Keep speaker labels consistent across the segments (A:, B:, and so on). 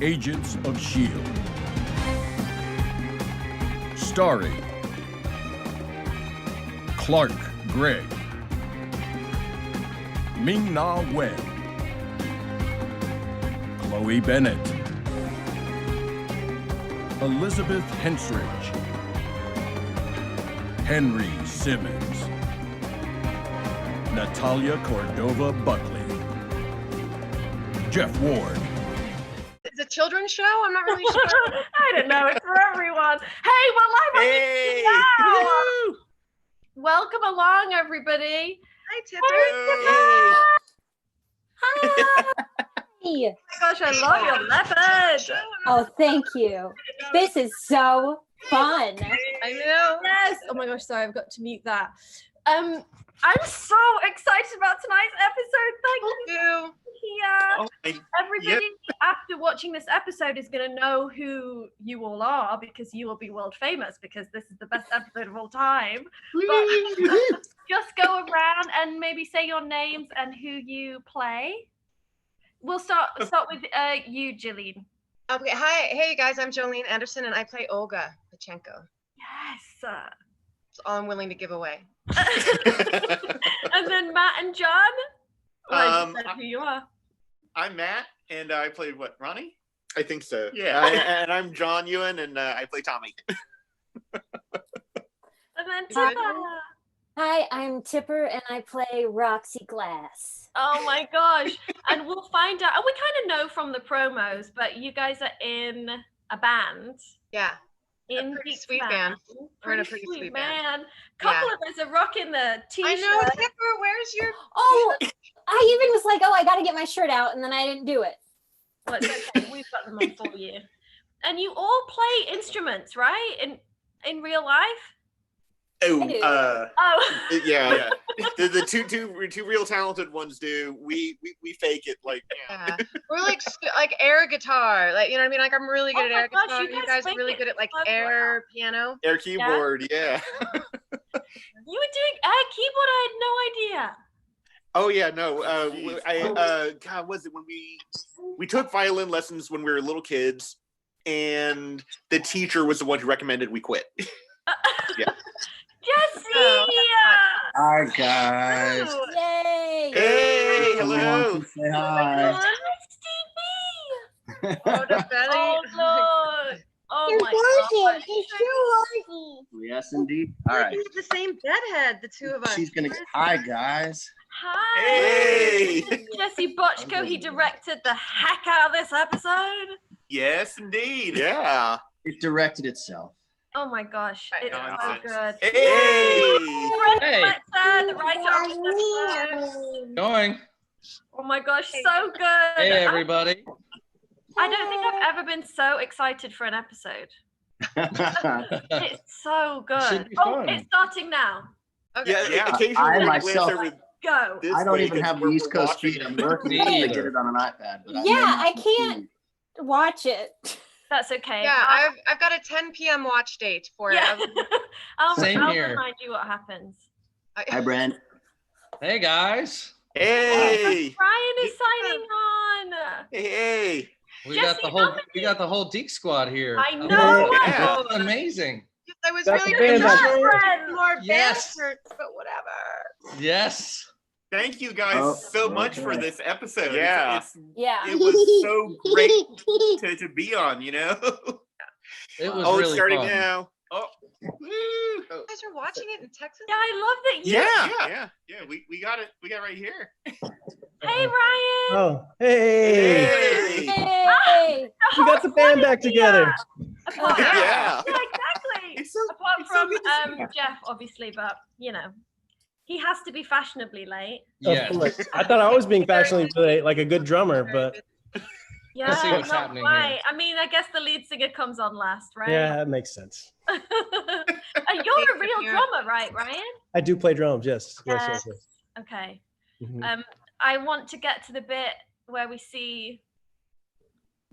A: Agents of S.H.I.E.L.D. Starring Clark Gregg, Ming-Na Wen, Chloe Bennet, Elizabeth Henstridge, Henry Simmons, Natalia Cordova Buckley, Jeff Ward.
B: It's a children's show? I'm not really sure.
C: I don't know. It's for everyone. Hey, we're live on
D: Hey!
C: YouTube now.
D: Woo!
C: Welcome along, everybody.
B: Hi, Tipper.
C: Hi.
E: Hey.
C: Oh my gosh, I love your leopard.
E: Oh, thank you. This is so fun.
B: I know.
C: Yes. Oh my gosh, sorry, I've got to mute that. I'm so excited about tonight's episode. Thank you. Yeah.
D: Oh,
C: Everybody after watching this episode is going to know who you all are because you will be world famous because this is the best episode of all time. But just go around and maybe say your names and who you play. We'll start with you, Jillian.
B: Okay. Hi. Hey, guys. I'm Jolene Anderson, and I play Olga Pachenko.
C: Yes.
B: That's all I'm willing to give away.
C: And then Matt and John. Well, I who you are.
D: I'm Matt, and I played what, Ronnie?
F: I think so.
D: Yeah, and I'm John Ewan, and I play Tommy.
C: And then Tipper.
E: Hi, I'm Tipper and I play Roxy Glass.
C: Oh my gosh. And we'll find out. And we kind of know from the promos, but you guys are in a band.
B: Yeah.
C: In
B: A pretty
C: Geeks
B: sweet band. We're in a pretty sweet band.
C: Couple of us are rocking the t-shirt.
B: I know, Tipper. Where's your?
E: Oh, I even was like, oh, I got to get my shirt out, and then I didn't do it.
C: Well, it's okay. We've got them on for you. And you all play instruments, right? In real life?
D: Oh,
C: Oh.
D: yeah. The two real talented ones do. We fake it like.
B: Yeah. We're like air guitar, like, you know what I mean? Like, I'm really good
C: Oh
B: at
C: my
B: air
C: gosh,
B: guitar.
C: you
B: You
C: guys
B: guys really
C: make
B: good
C: it
B: at like
C: so
B: air piano.
D: Air keyboard, yeah.
C: You were doing air keyboard? I had no idea.
D: Oh yeah, no. God, was it when we took violin lessons when we were little kids, and the teacher was the one who recommended we quit. Yeah.
C: Jesse!
F: Hi guys.
C: Oh,
E: Yay!
D: Hey, hello.
F: Say hi.
C: hi, Stevie!
B: Oh, the belly.
C: Oh, Lord. Oh, my God.
F: Yes, indeed. All
B: We
F: right.
B: have the same bedhead, the two of us.
F: She's gonna. Hi guys.
C: Hi.
D: Hey.
C: Jesse Bochco, he directed the heck out of this episode.
D: Yes, indeed. Yeah.
F: It directed itself.
C: Oh my gosh, it's so
D: Nonsense.
C: good.
D: Hey.
C: Brent Fletcher, the writer of this episode.
G: Going.
C: Oh my gosh, so good.
G: Hey, everybody.
C: I don't think I've ever been so excited for an episode. It's so good.
G: Should be
C: Oh,
G: fun.
C: it's starting now.
B: Okay.
D: Yeah.
F: I
D: Occasionally, we glance
F: myself-
D: over
C: Go.
D: this
F: I don't
D: way
F: even
D: 'cause
F: have the
D: we're
F: East Coast
D: watching
F: speed. I'm
D: it.
F: working
G: Me
F: to
G: either.
F: get it on an iPad. But
E: Yeah, I can't watch it.
C: That's okay.
B: Yeah, I've got a 10 p.m. watch date for
C: Yeah.
B: it.
C: I'll
G: Same here.
C: remind you what happens.
F: Hi, Brent.
G: Hey, guys.
D: Hey.
C: Brian is signing on.
D: Hey.
G: We
C: Jesse,
G: got the whole Deke squad here.
C: I know.
D: Yeah.
G: Amazing.
B: I was
H: That's
B: really
H: the band
B: hoping
H: back
B: for
C: there.
B: more band
G: Yes.
B: shirts, but whatever.
G: Yes.
D: Thank you guys
F: Oh,
D: so much for
F: okay.
D: this episode.
F: Yeah.
E: Yeah.
D: It was so great to be on, you know?
G: It was
D: Oh,
G: really
D: it's starting
G: fun.
D: now. Oh. Woo.
B: You guys are watching it in Texas?
C: Yeah, I love that you.
D: Yeah. We got it. We got it right here.
C: Hey, Ryan.
H: Oh, hey.
D: Hey.
E: Hey!
H: We got the band back together.
C: Apart,
D: Yeah.
C: exactly.
D: It's so,
C: Apart
D: it's so
C: from
D: good to see.
C: Jeff, obviously, but you know, he has to be fashionably late.
G: Yes.
H: Of course. I thought I was being fashionably late, like a good drummer, but
C: Yeah,
G: Let's see what's
C: not
G: happening
C: quite.
G: here.
C: I mean, I guess the lead singer comes on last, right?
H: yeah, that makes sense.
C: And you're a real drummer, right, Ryan?
H: I do play drums, yes. Yes.
C: Okay.
H: Mhm.
C: I want to get to the bit where we see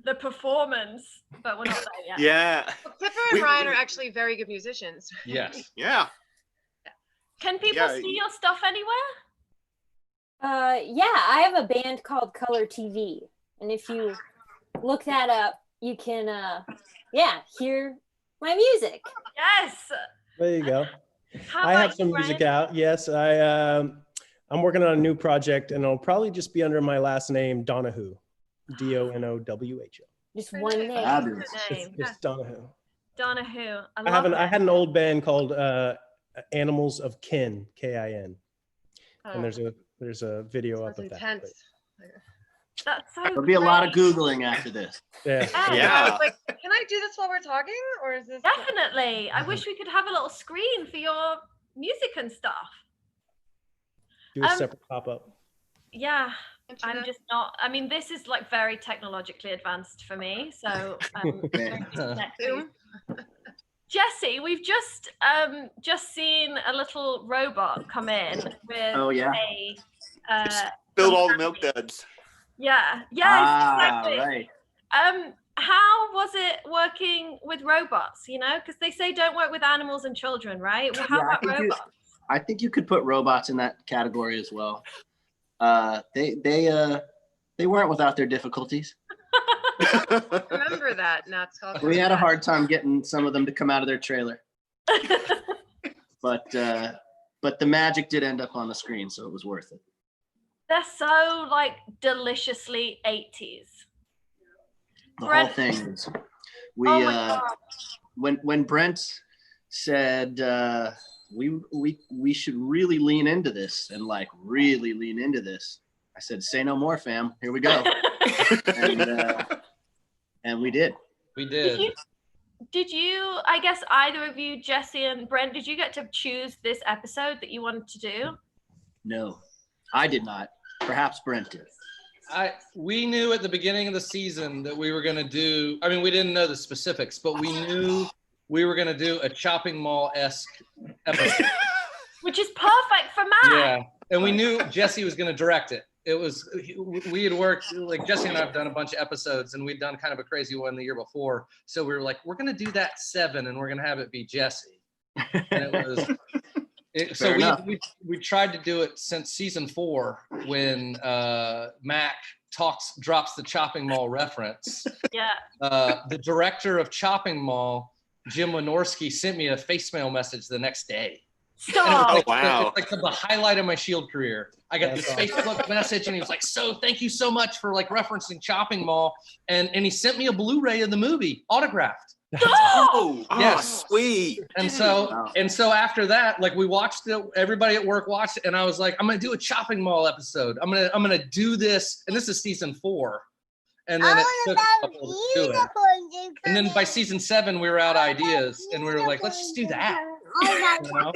C: the performance, but we're not there yet.
D: Yeah.
B: Well, Tipper and Ryan are actually very good musicians.
G: Yes.
D: Yeah.
C: Can people
D: Yeah.
C: see your stuff anywhere?
E: Yeah, I have a band called Color TV. And if you look that up. You can, hear my music.
C: Yes.
H: There you go.
C: How
H: I
C: about
H: have
C: you,
H: some
C: Brian?
H: music out. Yes, I'm working on a new project, and it'll probably just be under my last name, DONOWHO, DONOWHO.
E: Just one name.
F: Fabulous.
C: Name.
H: Just DONOWHO.
C: Donahue.
H: I had an old band called Animals of Kin, Kin, and there's a video up
B: Sounds
H: of that.
B: intense.
C: That's so
F: There'll be a lot of
C: great.
F: Googling after this.
H: Yeah.
D: Yeah.
B: I was like, can I do this while we're talking, or is this?
C: Definitely. I wish we could have a little screen for your music and stuff.
H: Do a separate pop-up.
C: Yeah, I'm just not. I mean, this is like very technologically advanced for me. So,
B: Zoom?
C: Jesse, we've just seen a little robot come in with
D: Build all the milk duds.
C: Yeah. Yes. Exactly.
F: Right.
C: How was it working with robots? You know, because they say don't work with animals and children, right? Well, how about robots?
F: I think you could put robots in that category as well. They weren't without their difficulties.
B: Remember that, Nat Scott.
F: We had a hard time getting some of them to come out of their trailer, but the magic did end up on the screen, so it was worth it.
C: They're so like deliciously 80s.
F: The
C: Brent-
F: whole thing is.
C: Oh my God.
F: When Brent said we should really lean into this and like really lean into this, I said, say no more, fam. Here we go. and we did.
G: We did.
C: Did you, I guess either of you, Jesse and Brent, did you get to choose this episode that you wanted to do?
F: No, I did not. Perhaps Brent did.
G: We knew at the beginning of the season that we were going to do, I mean, we didn't know the specifics, but we knew we were going to do a shopping mall-esque episode.
C: Which is perfect for Matt.
G: Yeah, and we knew Jesse was going to direct it. We had worked, like Jesse and I have done a bunch of episodes, and we'd done kind of a crazy one the year before. So we were like, we're going to do that 7 and we're going to have it be Jesse. And it was, so we tried to do it since season 4 when Mac drops the Chopping Mall reference.
C: Yeah.
G: The director of Chopping Mall, Jim Wynorski, sent me a facemail message the next day.
C: Stop.
D: Oh, wow.
G: It's like the highlight of my Shield career. I got this Facebook message and he was like, so thank you so much for like referencing Chopping Mall. And he sent me a Blu-ray of the movie autographed.
D: Oh,
G: Yes.
D: sweet.
G: And so after that, like we watched it, everybody at work watched it, and I was like, I'm gonna do a Chopping Mall episode. I'm gonna do this, and this is season 4. And then it took a couple to do it. And then by season 7, we were out of ideas, and we were like, let's just do that. You know?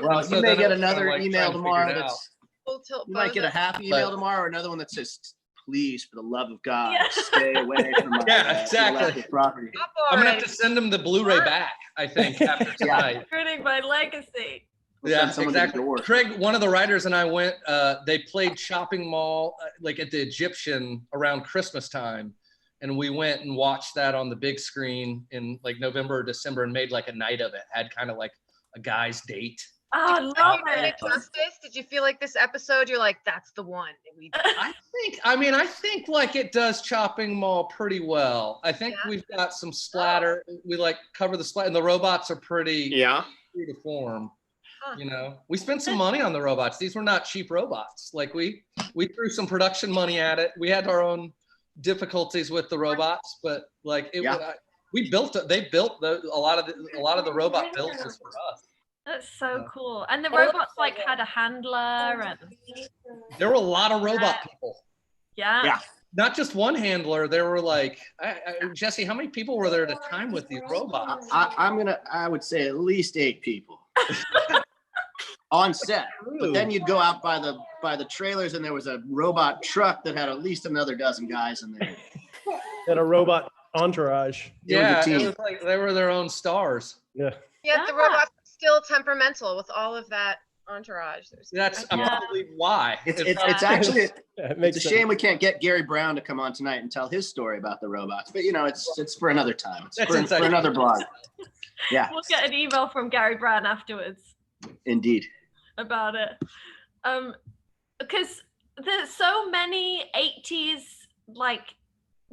F: Well,
G: So
F: you may
G: then
F: get
G: it was
F: another
G: kinda like
F: email
G: trying to
F: tomorrow
G: figure it
F: that's
B: Full tilt
F: you might get a
B: pose.
F: happy email tomorrow, or another one that says, please, for the love of God,
C: Yeah.
F: stay away from my
G: Yeah, exactly.
F: elected property.
B: Up
G: I'm gonna
B: already.
G: have to send him the Blu-ray back, I think, after tonight.
C: Ruining my legacy.
F: We'll
G: Yeah,
F: send someone to the
G: exactly.
F: door.
G: Craig, one of the writers and I went, they played Shopping Mall like at the Egyptian around Christmas time. And we went and watched that on the big screen in like November or December and made like a night of it. Had kind of like a guy's date.
C: Oh, I love
B: Did
C: it.
B: it justice? Did you feel like this episode, you're like, that's the one that we did?
G: I think like it does Chopping Mall pretty well. I think we've got some splatter. We like cover the splatter, and the robots are pretty true to form. You know, we spent some money on the robots. These were not cheap robots. Like we threw some production money at it. We had our own difficulties with the robots, but like we built it. They built a lot of the robot builds was for us.
C: That's so cool. And the robots like had a handler, and
G: there were a lot of robot people.
C: yeah.
G: Not just one handler. There were like Jesse. How many people were there at a time with these robots?
F: I would say at least 8 people on set. But then you'd go out by the trailers, and there was a robot truck that had at least another dozen guys in there.
H: And a robot entourage.
G: Yeah, it was like they were their own stars.
H: Yeah.
B: Yet the robots are still temperamental with all of that entourage.
G: That's probably why.
F: It's actually
H: It's
F: a shame we can't get Gary Brown to come on tonight and tell his story about the robots. But you know, it's for another time. It's for another blog. Yeah.
C: We'll get an email from Gary Brown afterwards.
F: Indeed.
C: About it. Because there's so many 80s like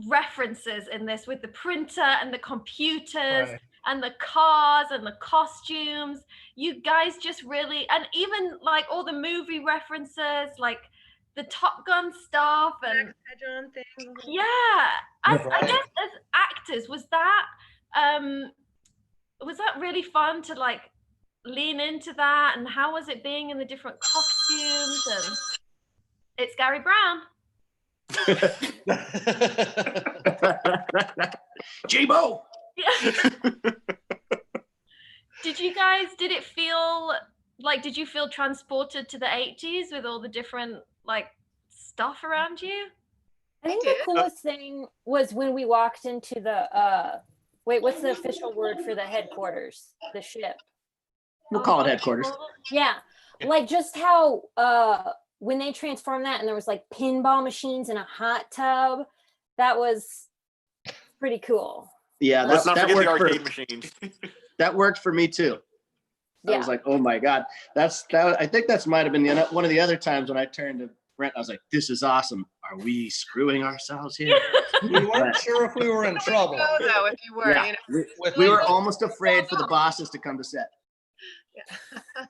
C: references in this with the printer and the computers and the cars and the costumes. You guys just really, and even like all the movie references, like the Top Gun stuff and I guess as actors, was that really fun to like lean into that? And how was it being in the different costumes? And it's Gary Brown.
F: J-Bo.
C: Yeah. Did it feel like, did you feel transported to the 80s with all the different like stuff around you?
E: I think the coolest thing was when we walked into the wait, what's the official word for the headquarters? The ship.
F: We'll call it headquarters.
E: Yeah. Like just how when they transformed that and there was like pinball machines in a hot tub, that was pretty cool.
F: Yeah,
D: let's not forget the
F: worked
D: arcade machines.
F: That worked for me too.
E: Yeah.
F: I was like, oh my God. I think that's might have been one of the other times when I turned to Brent, I was like, this is awesome. Are we screwing ourselves here?
G: We weren't sure if we were in trouble.
B: No, though, if you were,
F: Yeah.
B: you know.
F: We were almost afraid for the bosses to come to set.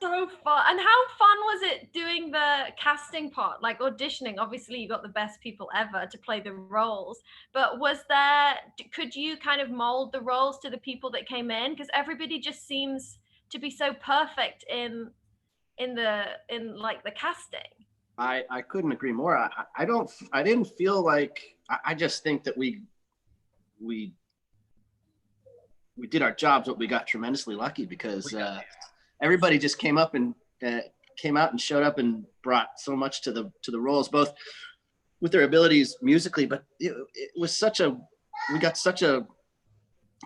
C: So fun. And how fun was it doing the casting part, like auditioning? Obviously you got the best people ever to play the roles, but could you kind of mold the roles to the people that came in? Because everybody just seems to be so perfect in like the casting.
F: I couldn't agree more. I didn't feel like, I just think that we did our jobs, but we got tremendously lucky because everybody just came out and showed up and brought so much to the roles, both with their abilities musically, but it was we got such a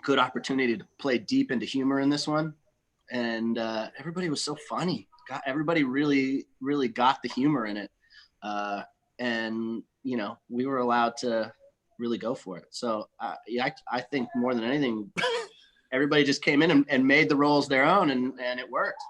F: good opportunity to play deep into humor in this one. And everybody was so funny. Everybody really, really got the humor in it. And, you know, we were allowed to really go for it. So I think more than anything, everybody just came in and made the roles their own, and it worked.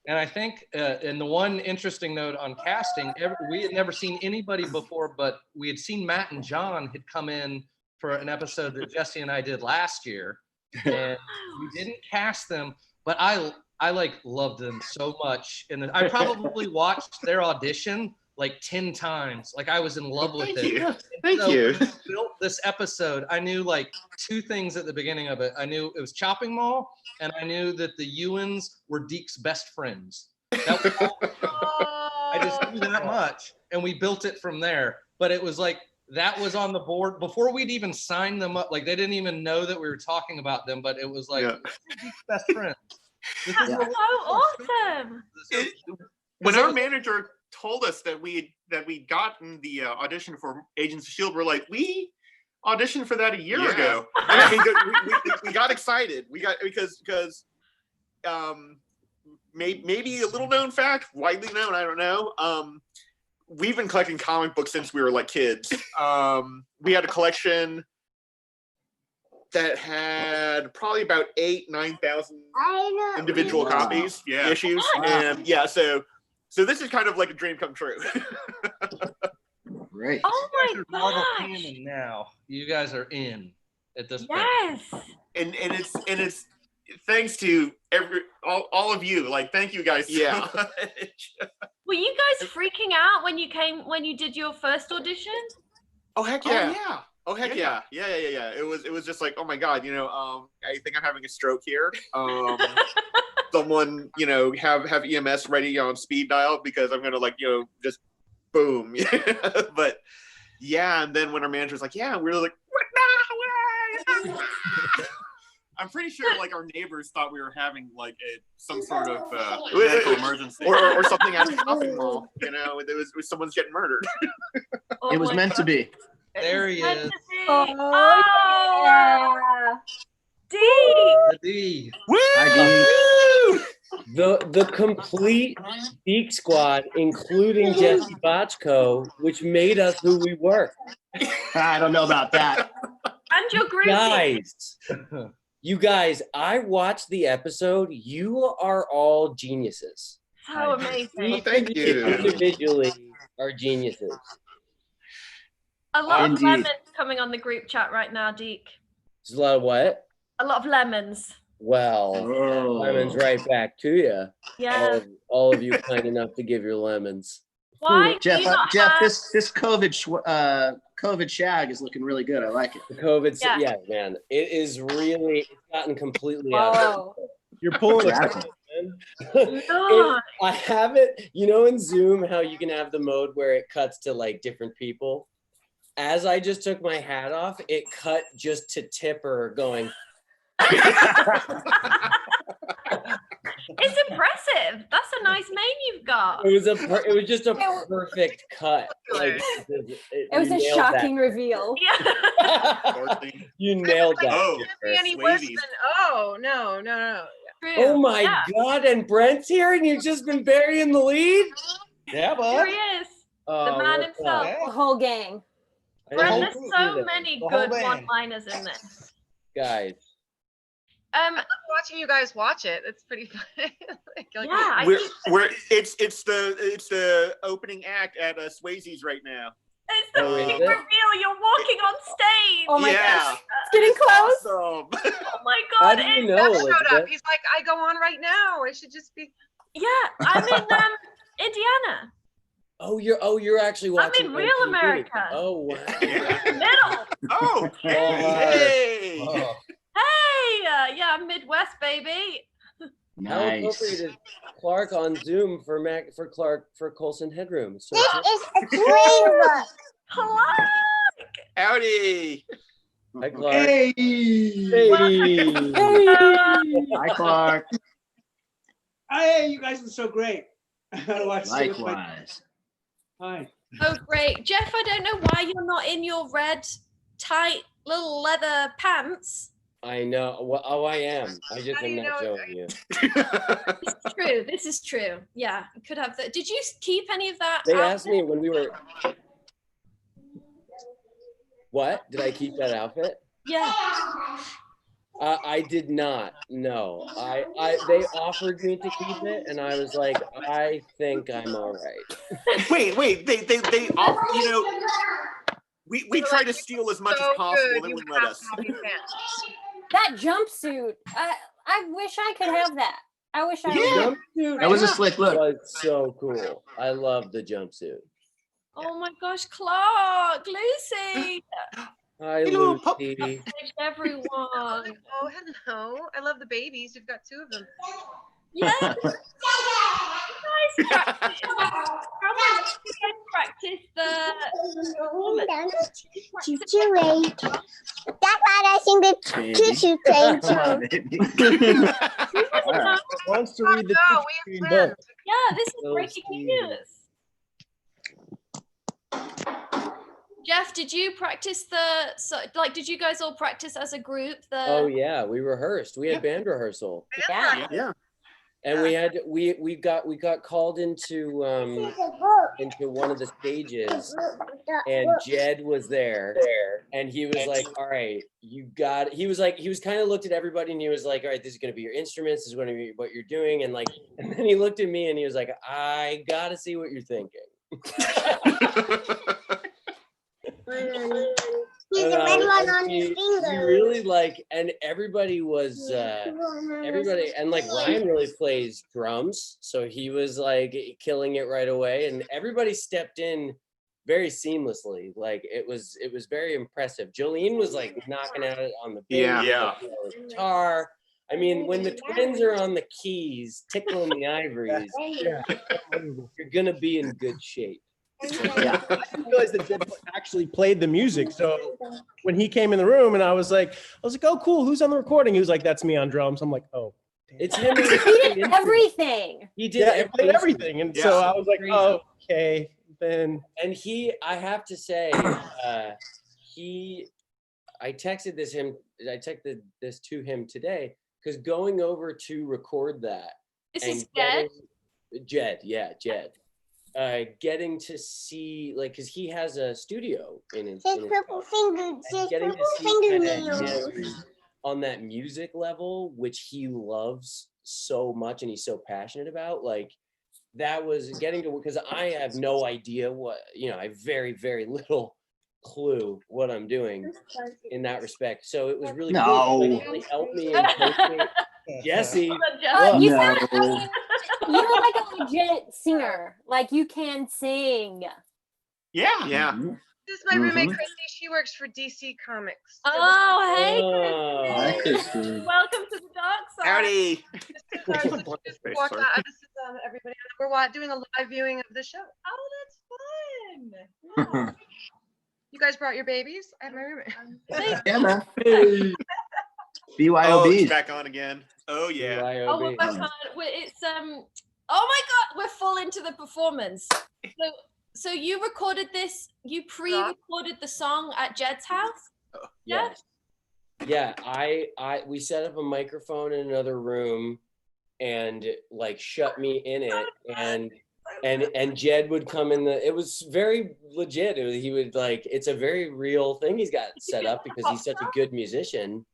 G: And I think, and the one interesting note on casting, we had never seen anybody before, but we had seen Matt and John had come in for an episode that Jesse and I did last year. And we didn't cast them, but I like loved them so much. And I probably watched their audition like 10 times. Like I was in love with it.
D: Thank you.
G: When we built this episode, I knew like 2 things at the beginning of it. I knew it was Chopping Mall, and I knew that the Yuans were Deke's best friends. That was all. I just knew that much, and we built it from there. But it was like, that was on the board before we'd even signed them up. Like they didn't even know that we were talking about them, but it was like, Deke's best friends.
C: That's so awesome.
D: When our manager told us that we'd gotten the audition for Agents of S.H.I.E.L.D., we're like, we auditioned for that a year ago. I mean, we got excited. We got because maybe a little known fact, widely known, I don't know. We've been collecting comic books since we were like kids. We had a collection that had probably about 9,000 individual copies, issues, and so this is kind of like a dream come true.
F: Great.
C: Oh my
G: Marvel
C: gosh.
G: canon now. You guys are in at this point.
C: Yes.
D: And it's thanks to all of you. Like, thank you guys so much.
C: Were you guys freaking out when you did your first audition?
D: Oh heck yeah. Oh heck yeah. It was just like, oh my God, you know, I think I'm having a stroke here. Someone, you know, have EMS ready on speed dial because I'm gonna like, you know, just boom. But yeah, and then when our manager was like, yeah, we were like, what the? I'm pretty sure like our neighbors thought we were having like some sort of medical emergency or something at the shopping mall. You know, it was someone's getting murdered.
F: It was meant to be.
G: There he is.
E: Oh,
C: D.
G: The D.
I: The complete Geek Squad, including Jesse Bochco, which made us who we were.
F: I don't know about that.
C: And your groupie.
I: You guys, I watched the episode. You are all geniuses.
C: So amazing.
D: Thank you.
I: Individually are geniuses.
C: A lot of
F: Indeed.
C: lemons coming on the group chat right now, Deke.
I: There's a lot of what?
C: A lot of lemons.
I: Well,
F: Oh.
I: lemons right back to you.
C: Yeah.
I: All of you kind enough to give your lemons.
C: Why do
F: Jeff,
C: you not
F: Jeff,
C: have...
F: this COVID shag is looking really good. I like it.
I: The COVID,
C: Yeah.
I: yeah, man, it is really, it's gotten completely out of
E: Oh,
H: You're pulling a
F: Radical.
H: man.
C: No.
I: I have it, you know, in Zoom, how you can have the mode where it cuts to like different people. As I just took my hat off, it cut just to Tipper going.
C: It's impressive. That's a nice mane you've got.
I: It was just a perfect cut. Like
E: it was a
I: you nailed
E: shocking reveal.
C: Yeah.
I: that. You nailed that.
D: Oh,
B: Couldn't be any worse
D: Swayze's.
B: than, oh, no.
C: True.
I: Oh my
C: Yeah,
I: God! And Brent's here, and you've just been burying the lead.
G: Yeah,
C: here
G: bud.
C: he is.
I: Oh,
C: The man
I: what's
C: himself.
I: up?
E: The whole gang.
I: I
C: Brent,
I: didn't
C: there's
I: do
C: so
I: that.
C: many
G: The whole
C: good
G: band.
C: one-liners in this.
I: Guys.
B: I love watching you guys watch it. It's pretty fun. Like,
C: Yeah,
D: It's the opening act at Swayze's right now.
C: It's the
I: Oh, is
C: big
I: it?
C: reveal. You're walking on stage.
E: Oh my
D: Yeah.
E: gosh. It's getting close.
D: Awesome.
C: Oh my
I: How
C: God.
I: do you
C: it's-
I: know,
B: Jeff showed up.
I: Elizabeth?
B: He's like, I go on right now. I should just be.
C: Yeah, I'm in Indiana.
I: Oh, you're actually
C: I'm
I: watching.
C: in
I: on
C: real
I: TV.
C: America.
I: Oh wow.
C: Middle.
D: Oh, hey.
G: Oh.
C: Hey, yeah, I'm Midwest, baby.
I: How
F: Nice.
I: appropriate is Clark on Zoom for Colson Headroom? So
J: This is a trailer.
C: Hello.
D: Howdy.
I: hi, Clark.
F: Hey.
I: Hey.
F: Hi, Clark.
K: Hey, you guys are so great. I watched it with my-
F: Likewise.
K: Hi.
C: Oh, great. Jeff, I don't know why you're not in your red, tight, little leather pants.
I: I know. Well, oh, I am. I just
B: How do
I: am
B: you
I: not
B: know
I: showing you.
C: This is true. This is true. Yeah, you could have that. Did you keep any of that?
I: They
C: outfit?
I: asked me when we were. What? Did I keep that outfit?
C: Yeah.
I: I did not. No. They offered me to keep it, and I was like, I think I'm all right.
D: Wait. They offer, you know, we try to steal as much as possible. They wouldn't let us.
E: That jumpsuit. I wish I could have that. I wish I
F: Yeah.
E: would.
F: That was a slick look.
I: Was so cool. I love the jumpsuit.
C: Oh my gosh, Clark, Lucy.
I: Hi,
D: Hello, pup.
I: Lucy.
C: Thanks, everyone.
B: Oh, hello. I love the babies. You've got two of them.
C: Yeah. How much do you guys practice
J: Choo-choo. That's why I sing the
F: Baby.
J: choo-choo train
F: Come on,
J: too.
F: baby.
H: All right. Wants to read the
B: No,
H: Teach
B: we
H: Green
B: have
H: book.
C: Yeah, this is
I: Little
C: breaking
I: Steve.
C: news. Jeff, did you practice did you guys all practice as a group?
I: Oh yeah, we rehearsed. We had band rehearsal,
E: Yeah.
D: Yeah.
I: and we got called into one of the stages, and Jed was there, and he was like, all right, you got it. He was kind of looked at everybody, and he was like, all right, this is going to be your instruments, this is going to be what you're doing, and then he looked at me and he was like, I gotta see what you're thinking.
J: He's a red one on his
I: He
J: finger.
I: really and everybody was everybody, and Ryan really plays drums, so he was killing it right away, and everybody stepped in very seamlessly. It was very impressive. Jolene was knocking out it on the bass,
D: Yeah.
I: guitar. I mean, when the twins are on the keys, tickling the ivories,
H: Yeah.
I: you're gonna be in good shape.
F: Yeah.
H: I didn't realize that Jed actually played the music. So when he came in the room and I was like, oh, cool. Who's on the recording? He was like, that's me on drums. I'm like, oh, damn.
I: It's him.
E: He did everything.
I: He did
H: Yeah, he played everything. And so
D: Yeah.
H: I was like, oh, okay, then.
I: And I have to say, I texted this to him today, because going over to record that.
C: This
I: and
C: is Jed?
I: Jed. Getting to see, because he has a studio in his
J: His
I: house,
J: purple finger.
I: and
J: His
I: getting to
J: purple
I: see
J: fingernails.
I: him on that music level, which he loves so much and he's so passionate about, that was getting to, because I have no idea what, I have very, very little clue what I'm doing in that respect. So it was really
F: No.
I: cool. Like, really helped me in coaching. Jesse.
E: You sound, I mean, you're like a legit singer. Like you can sing.
D: Yeah.
F: Mm-hmm.
B: This is my roommate Christy. She works for DC Comics.
C: Oh, hey,
F: Hi,
C: Christy.
F: Christy.
C: Welcome to the dark side.
D: Howdy.
B: This is everybody. We're doing a live viewing of the show.
C: Oh, that's fun. Yeah.
B: You guys brought your babies? I have my roommate.
F: Yeah, man.
D: Oh,
F: BYOB.
D: it's back on again. Oh yeah.
C: Oh, we're back on. It's oh my God, we're full into the performance. So you recorded this. You pre-recorded the song at Jed's house.
I: Yes. Yeah. We set up a microphone in another room, and like shut me in it, and Jed would come in it was very legit. He would like, it's a very real thing he's got set up because he's such a good musician.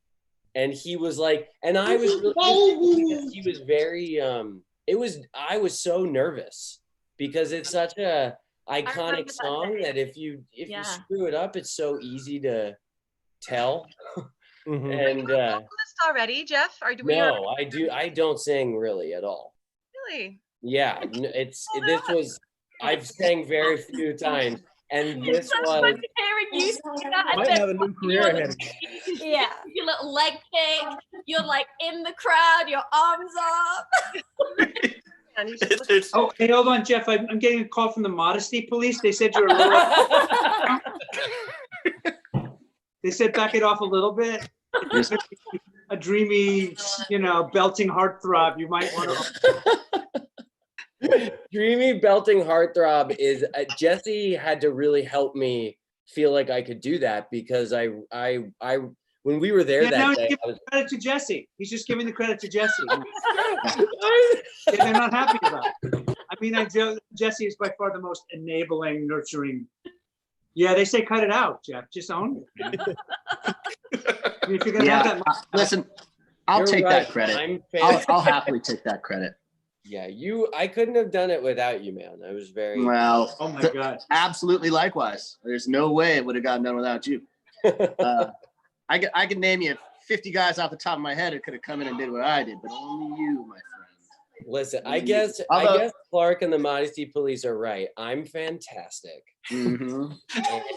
I: And he was like, and I was really, because he was very, I was so nervous because it's such a iconic song that if you screw it up, it's so easy to tell.
B: And
I: And
B: you're a vocalist already, Jeff?
I: no, I don't sing really at all.
B: Really?
I: Yeah, I've sang very few times, and this was.
C: Hearing you sing that,
H: Might have a new career ahead of you.
C: Yeah. Your little leg kick. You're like in the crowd. Your arms up.
K: Oh, hey, hold on, Jeff. I'm getting a call from the Modesty Police. They said you're a little. They said back it off a little bit. A dreamy, belting heartthrob. You might want to.
I: Dreamy belting heartthrob is Jesse had to really help me feel like I could do that because I when we were there that day,
K: I was credit to Jesse. He's just giving the credit to Jesse. They're not happy about it. I mean, Jesse is by far the most enabling, nurturing. Yeah, they say cut it out, Jeff. Just own it. I mean, if you're gonna have that.
F: Listen, I'll take that credit. I'll happily take that credit.
I: Yeah, I couldn't have done it without you, man. I was very
F: well.
K: Oh my God!
F: Absolutely, likewise. There's no way it would have gotten done without you. I could name you 50 guys off the top of my head who could have come in and did what I did, but only you, my friend.
I: Listen, I guess Clark and the Modesty Police are right. I'm fantastic.
F: Mm-hmm.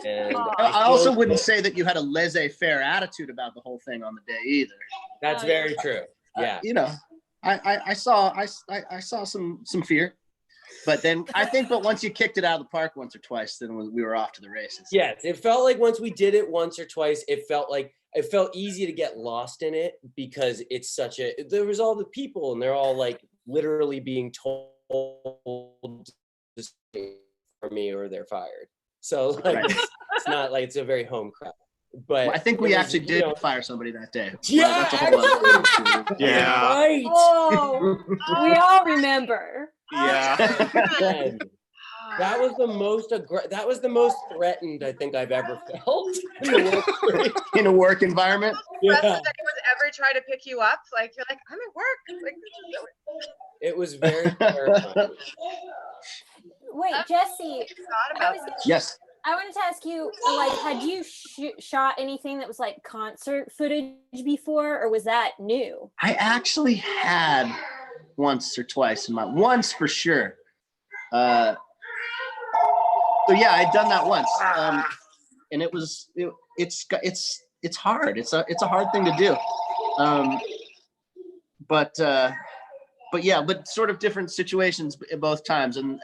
F: And I also wouldn't say that you had a laissez-faire attitude about the whole thing on the day either.
I: That's very true. Yeah.
F: I saw some fear, but then but once you kicked it out of the park once or twice, then we were off to the races.
I: Yes, it felt like once we did it once or twice, it felt easy to get lost in it because it's there was all the people and they're all like literally being told to stay for me or they're fired. So like it's not like it's a very home crowd. But
F: I think we actually did fire somebody that day.
I: Yeah,
F: that's a whole other
D: yeah.
I: Right.
E: Oh, we all remember.
D: Yeah.
I: That was the most threatened I think I've ever felt
F: in a work environment.
B: Yeah. Does anyone ever try to pick you up? Like you're like, I'm at work. Like,
I: it was very terrifying.
E: Wait, Jesse.
F: Yes.
E: I wanted to ask you, like, had you shot anything that was like concert footage before, or was that new?
F: I actually had once or twice once for sure. So yeah, I'd done that once, and it's hard. It's a hard thing to do, but sort of different situations both times, and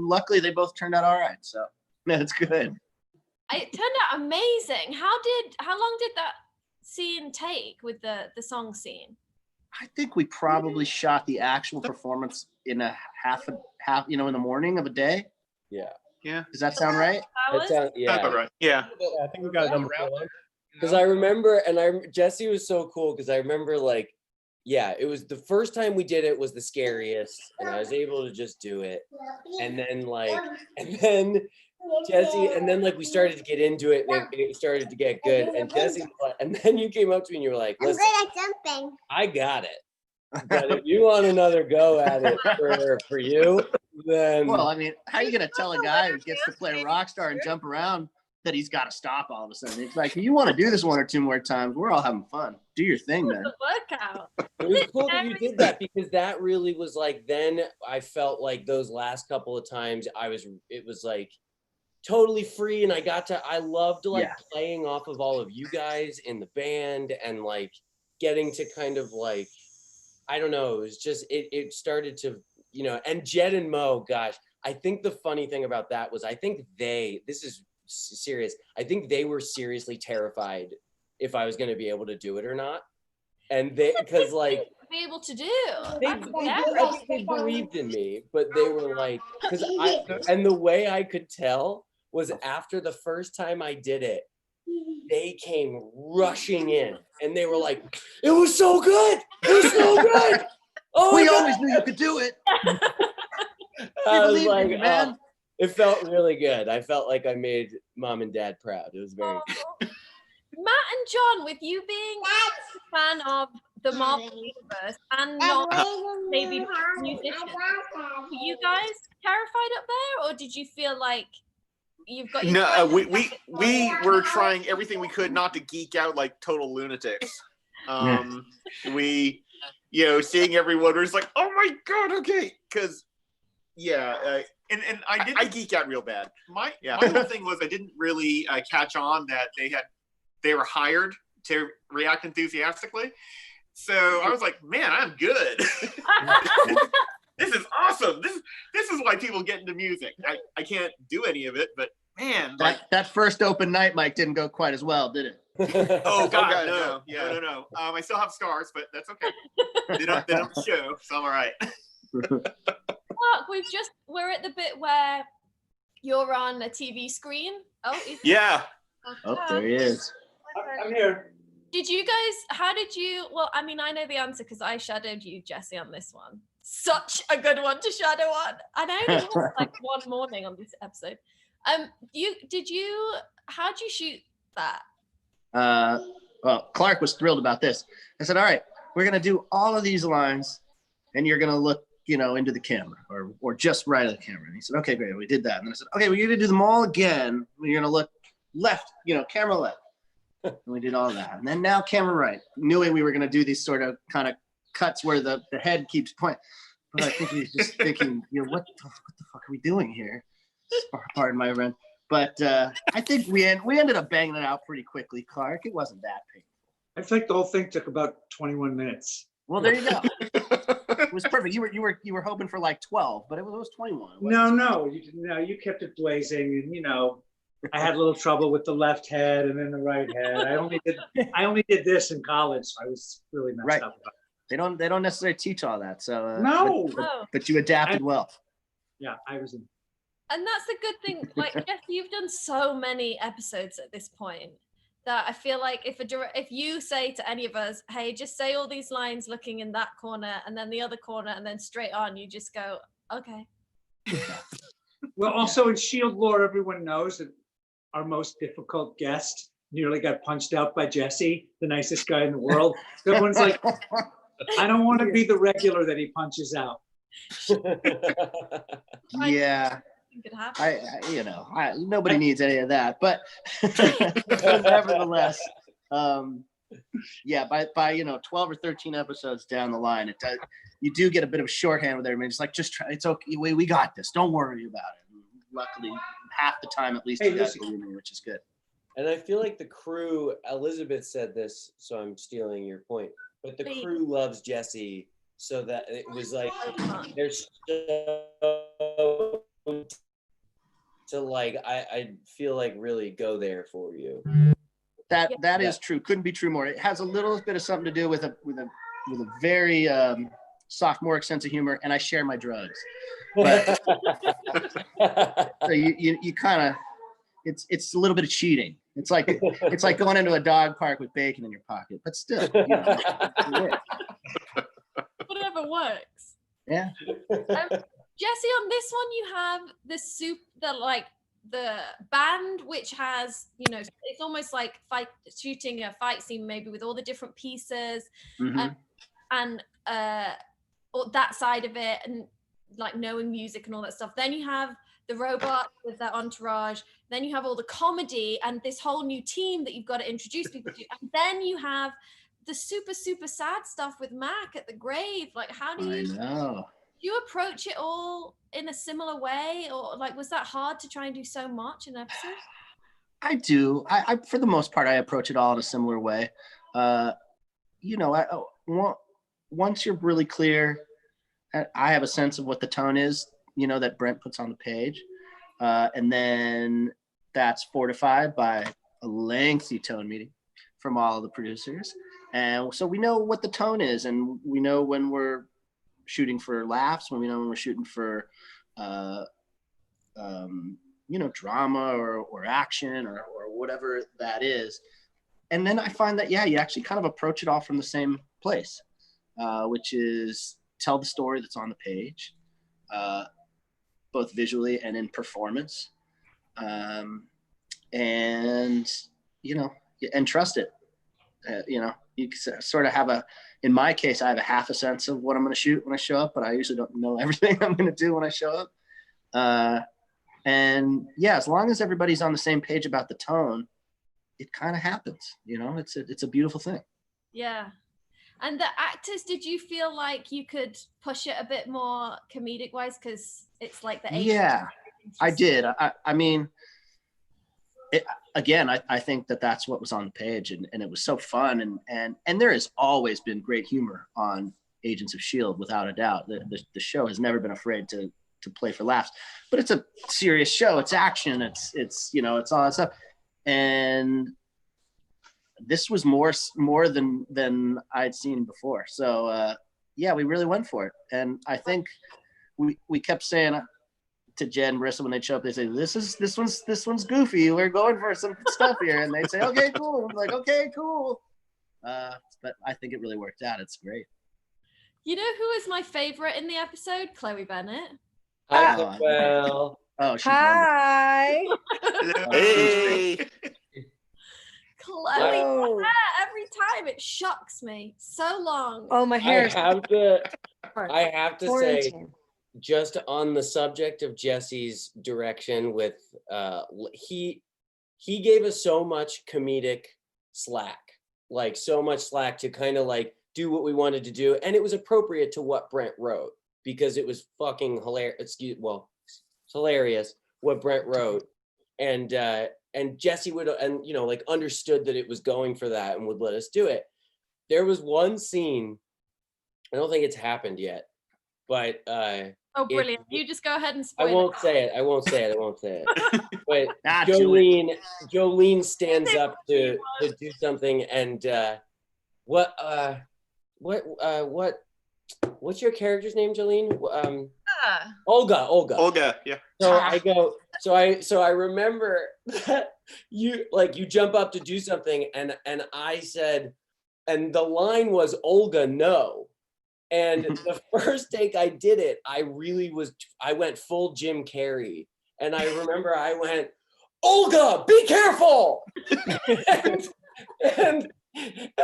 F: luckily they both turned out all right. So. That's good.
C: It turned out amazing. How long did that scene take with the song scene?
F: I think we probably shot the actual performance in a half, in the morning of a day.
I: Yeah.
D: Yeah.
F: Does that sound right?
I: Yeah.
D: Right. Yeah.
H: I think we got a number for lunch.
I: Because I remember, Jesse was so cool because I remember like, yeah, it was the first time we did it was the scariest, and I was able to just do it, and then Jesse, and then like we started to get into it, and it started to get good, and Jesse, and then you came up to me and you were like, "Listen,
J: I'm good at jumping.
I: I got it, but if you want another go at it for you, then."
F: Well, I mean, how are you gonna tell a guy who gets to play rock star and jump around that he's got to stop all of a sudden. It's like, you want to do this 1 or 2 more times, we're all having fun. Do your thing, man.
C: Workout.
I: It was cool that you did that, because that really was like, then I felt like those last couple of times it was like totally free, and I loved like playing off of all of you guys in the band, and like getting to kind of like, I don't know, it was just, it started to, you know, and Jed and Mo, gosh, I think the funny thing about that was, I think this is serious, I think they were seriously terrified if I was going to be able to do it or not. And because like,
C: be able to do.
I: They believed in me, but they were like, and the way I could tell was after the first time I did it, they came rushing in and they were like, it was so good. It was so good. Oh,
F: we always knew you could do it.
I: I was like, man. It felt really good. I felt like I made Mom and Dad proud. It was very good.
C: Matt and John, with you being a fan of the Marvel Universe and not maybe musicians, were you guys terrified up there, or did you feel like you've got?
D: No, we were trying everything we could not to geek out like total lunatics. We, you know, seeing everyone was like, oh my god, okay, because and I geek out real bad. My whole thing was I didn't really catch on that they were hired to react enthusiastically. So I was like, man, I'm good. This is awesome. This is why people get into music. I can't do any of it, but man,
F: that first open night mic didn't go quite as well, did it?
D: Oh god, no. No. I still have scars, but that's okay. They don't show, so I'm all right.
C: Mark, we're at the bit where you're on a TV screen. Oh,
D: yeah.
F: Oh, there he is.
K: I'm here.
C: Well, I mean, I know the answer because I shadowed you, Jesse, on this one. Such a good one to shadow on. And I only watched like one morning on this episode. How'd you shoot that?
F: Well, Clark was thrilled about this. I said, all right, we're going to do all of these lines and you're going to look, you know, into the camera or just right at the camera. And he said, okay, great. We did that. And then I said, okay, we're going to do them all again. You're going to look left, you know, camera left. And we did all that. And then now camera right, knowing we were going to do these sort of kind of cuts where the head keeps pointing. But I think he was just thinking, you know, what the fuck are we doing here? Pardon my friend. But I think we ended up banging it out pretty quickly, Clark. It wasn't that painful.
K: I think the whole thing took about 21 minutes.
F: Well, there you go. It was perfect. You were hoping for like 12, but it was 21.
K: No, you kept it blazing, and you know, I had a little trouble with the left head and then the right head. I only did this in college, so I was really messed up about it.
F: They don't necessarily teach all that. So
K: no,
F: but you adapted well.
K: Yeah, I was in.
C: And that's the good thing. Like, Jeff, you've done so many episodes at this point that I feel like if you say to any of us, hey, just say all these lines looking in that corner and then the other corner and then straight on, you just go, okay.
K: Well, also in Shield lore, everyone knows that our most difficult guest nearly got punched out by Jesse, the nicest guy in the world. Everyone's like, I don't want to be the regular that he punches out.
F: Yeah. Nobody needs any of that, but nevertheless, by 12 or 13 episodes down the line, you do get a bit of a shorthand with everybody. It's like, just try. It's okay. We got this. Don't worry about it. And luckily, half the time at least, you guys believe me, which is good.
I: And I feel like the crew. Elizabeth said this, so I'm stealing your point. But the crew loves Jesse, so that it was like there's so. To like, I feel like really go there for you.
F: That is true. Couldn't be true more. It has a little bit of something to do with a very sophomoric sense of humor, and I share my drugs. But so you kind of, it's a little bit of cheating. It's like going into a dog park with bacon in your pocket, but still,
C: whatever works.
F: Yeah.
C: Jesse, on this one, you have the band, which has, it's almost like shooting a fight scene, maybe with all the different pieces, and that side of it. And like knowing music and all that stuff. Then you have the robot with their entourage. Then you have all the comedy and this whole new team that you've got to introduce people to. And then you have the super, super sad stuff with Mac at the grave. Like, how do you, do you approach it all in a similar way? Or like, was that hard to try and do so much in an episode?
F: I do. I for the most part, I approach it all in a similar way. You know, once you're really clear, I have a sense of what the tone is, you know, that Brent puts on the page. And then that's fortified by a lengthy tone meeting from all of the producers. And so we know what the tone is, and we know when we're shooting for laughs, when we know when we're shooting for, you know, drama or action or whatever that is. And then I find that, yeah, you actually kind of approach it all from the same place, which is tell the story that's on the page, both visually and in performance. And, you know, and trust it. You know, you sort of have in my case, I have a half a sense of what I'm going to shoot when I show up, but I usually don't know everything I'm going to do when I show up. And yeah, as long as everybody's on the same page about the tone, it kind of happens, you know, it's a beautiful thing.
C: Yeah. And the actors, did you feel like you could push it a bit more comedic wise? Cause it's like the 80s.
F: Yeah, I did. I mean, again, I think that's what was on the page, and it was so fun. And there has always been great humor on Agents of S.H.I.E.L.D., without a doubt. The show has never been afraid to play for laughs, but it's a serious show. It's action. It's you know, it's all that stuff. And this was more than I'd seen before. So yeah, we really went for it. And I think we kept saying to Jed and Marissa when they'd show up, they say, this one's goofy. We're going for some stuff here. And they'd say, okay, cool. I'm like, okay, cool. But I think it really worked out. It's great.
C: You know who is my favorite in the episode? Chloe Bennet.
I: Hi, well.
F: Oh, she's
L: hi.
D: Hey.
C: Chloe, every time it shocks me so long.
L: Oh, my hair.
I: I have to say, just on the subject of Jesse's direction with he gave us so much comedic slack, like so much slack to kind of like do what we wanted to do, and it was appropriate to what Brent wrote because it was fucking hilarious. It's hilarious what Brent wrote, and Jesse would, and you know, like understood that it was going for that and would let us do it. There was one scene, I don't think it's happened yet, but
C: oh, brilliant! You just go ahead and spoil
I: I won't say it. But
F: Julie.
I: Jolene stands up to do something, and what's your character's name, Jolene? Olga.
D: Yeah.
I: So I remember that you jump up to do something, and I said, and the line was Olga, no. And the first take I did it, I went full Jim Carrey. And I remember I went, Olga, be careful. and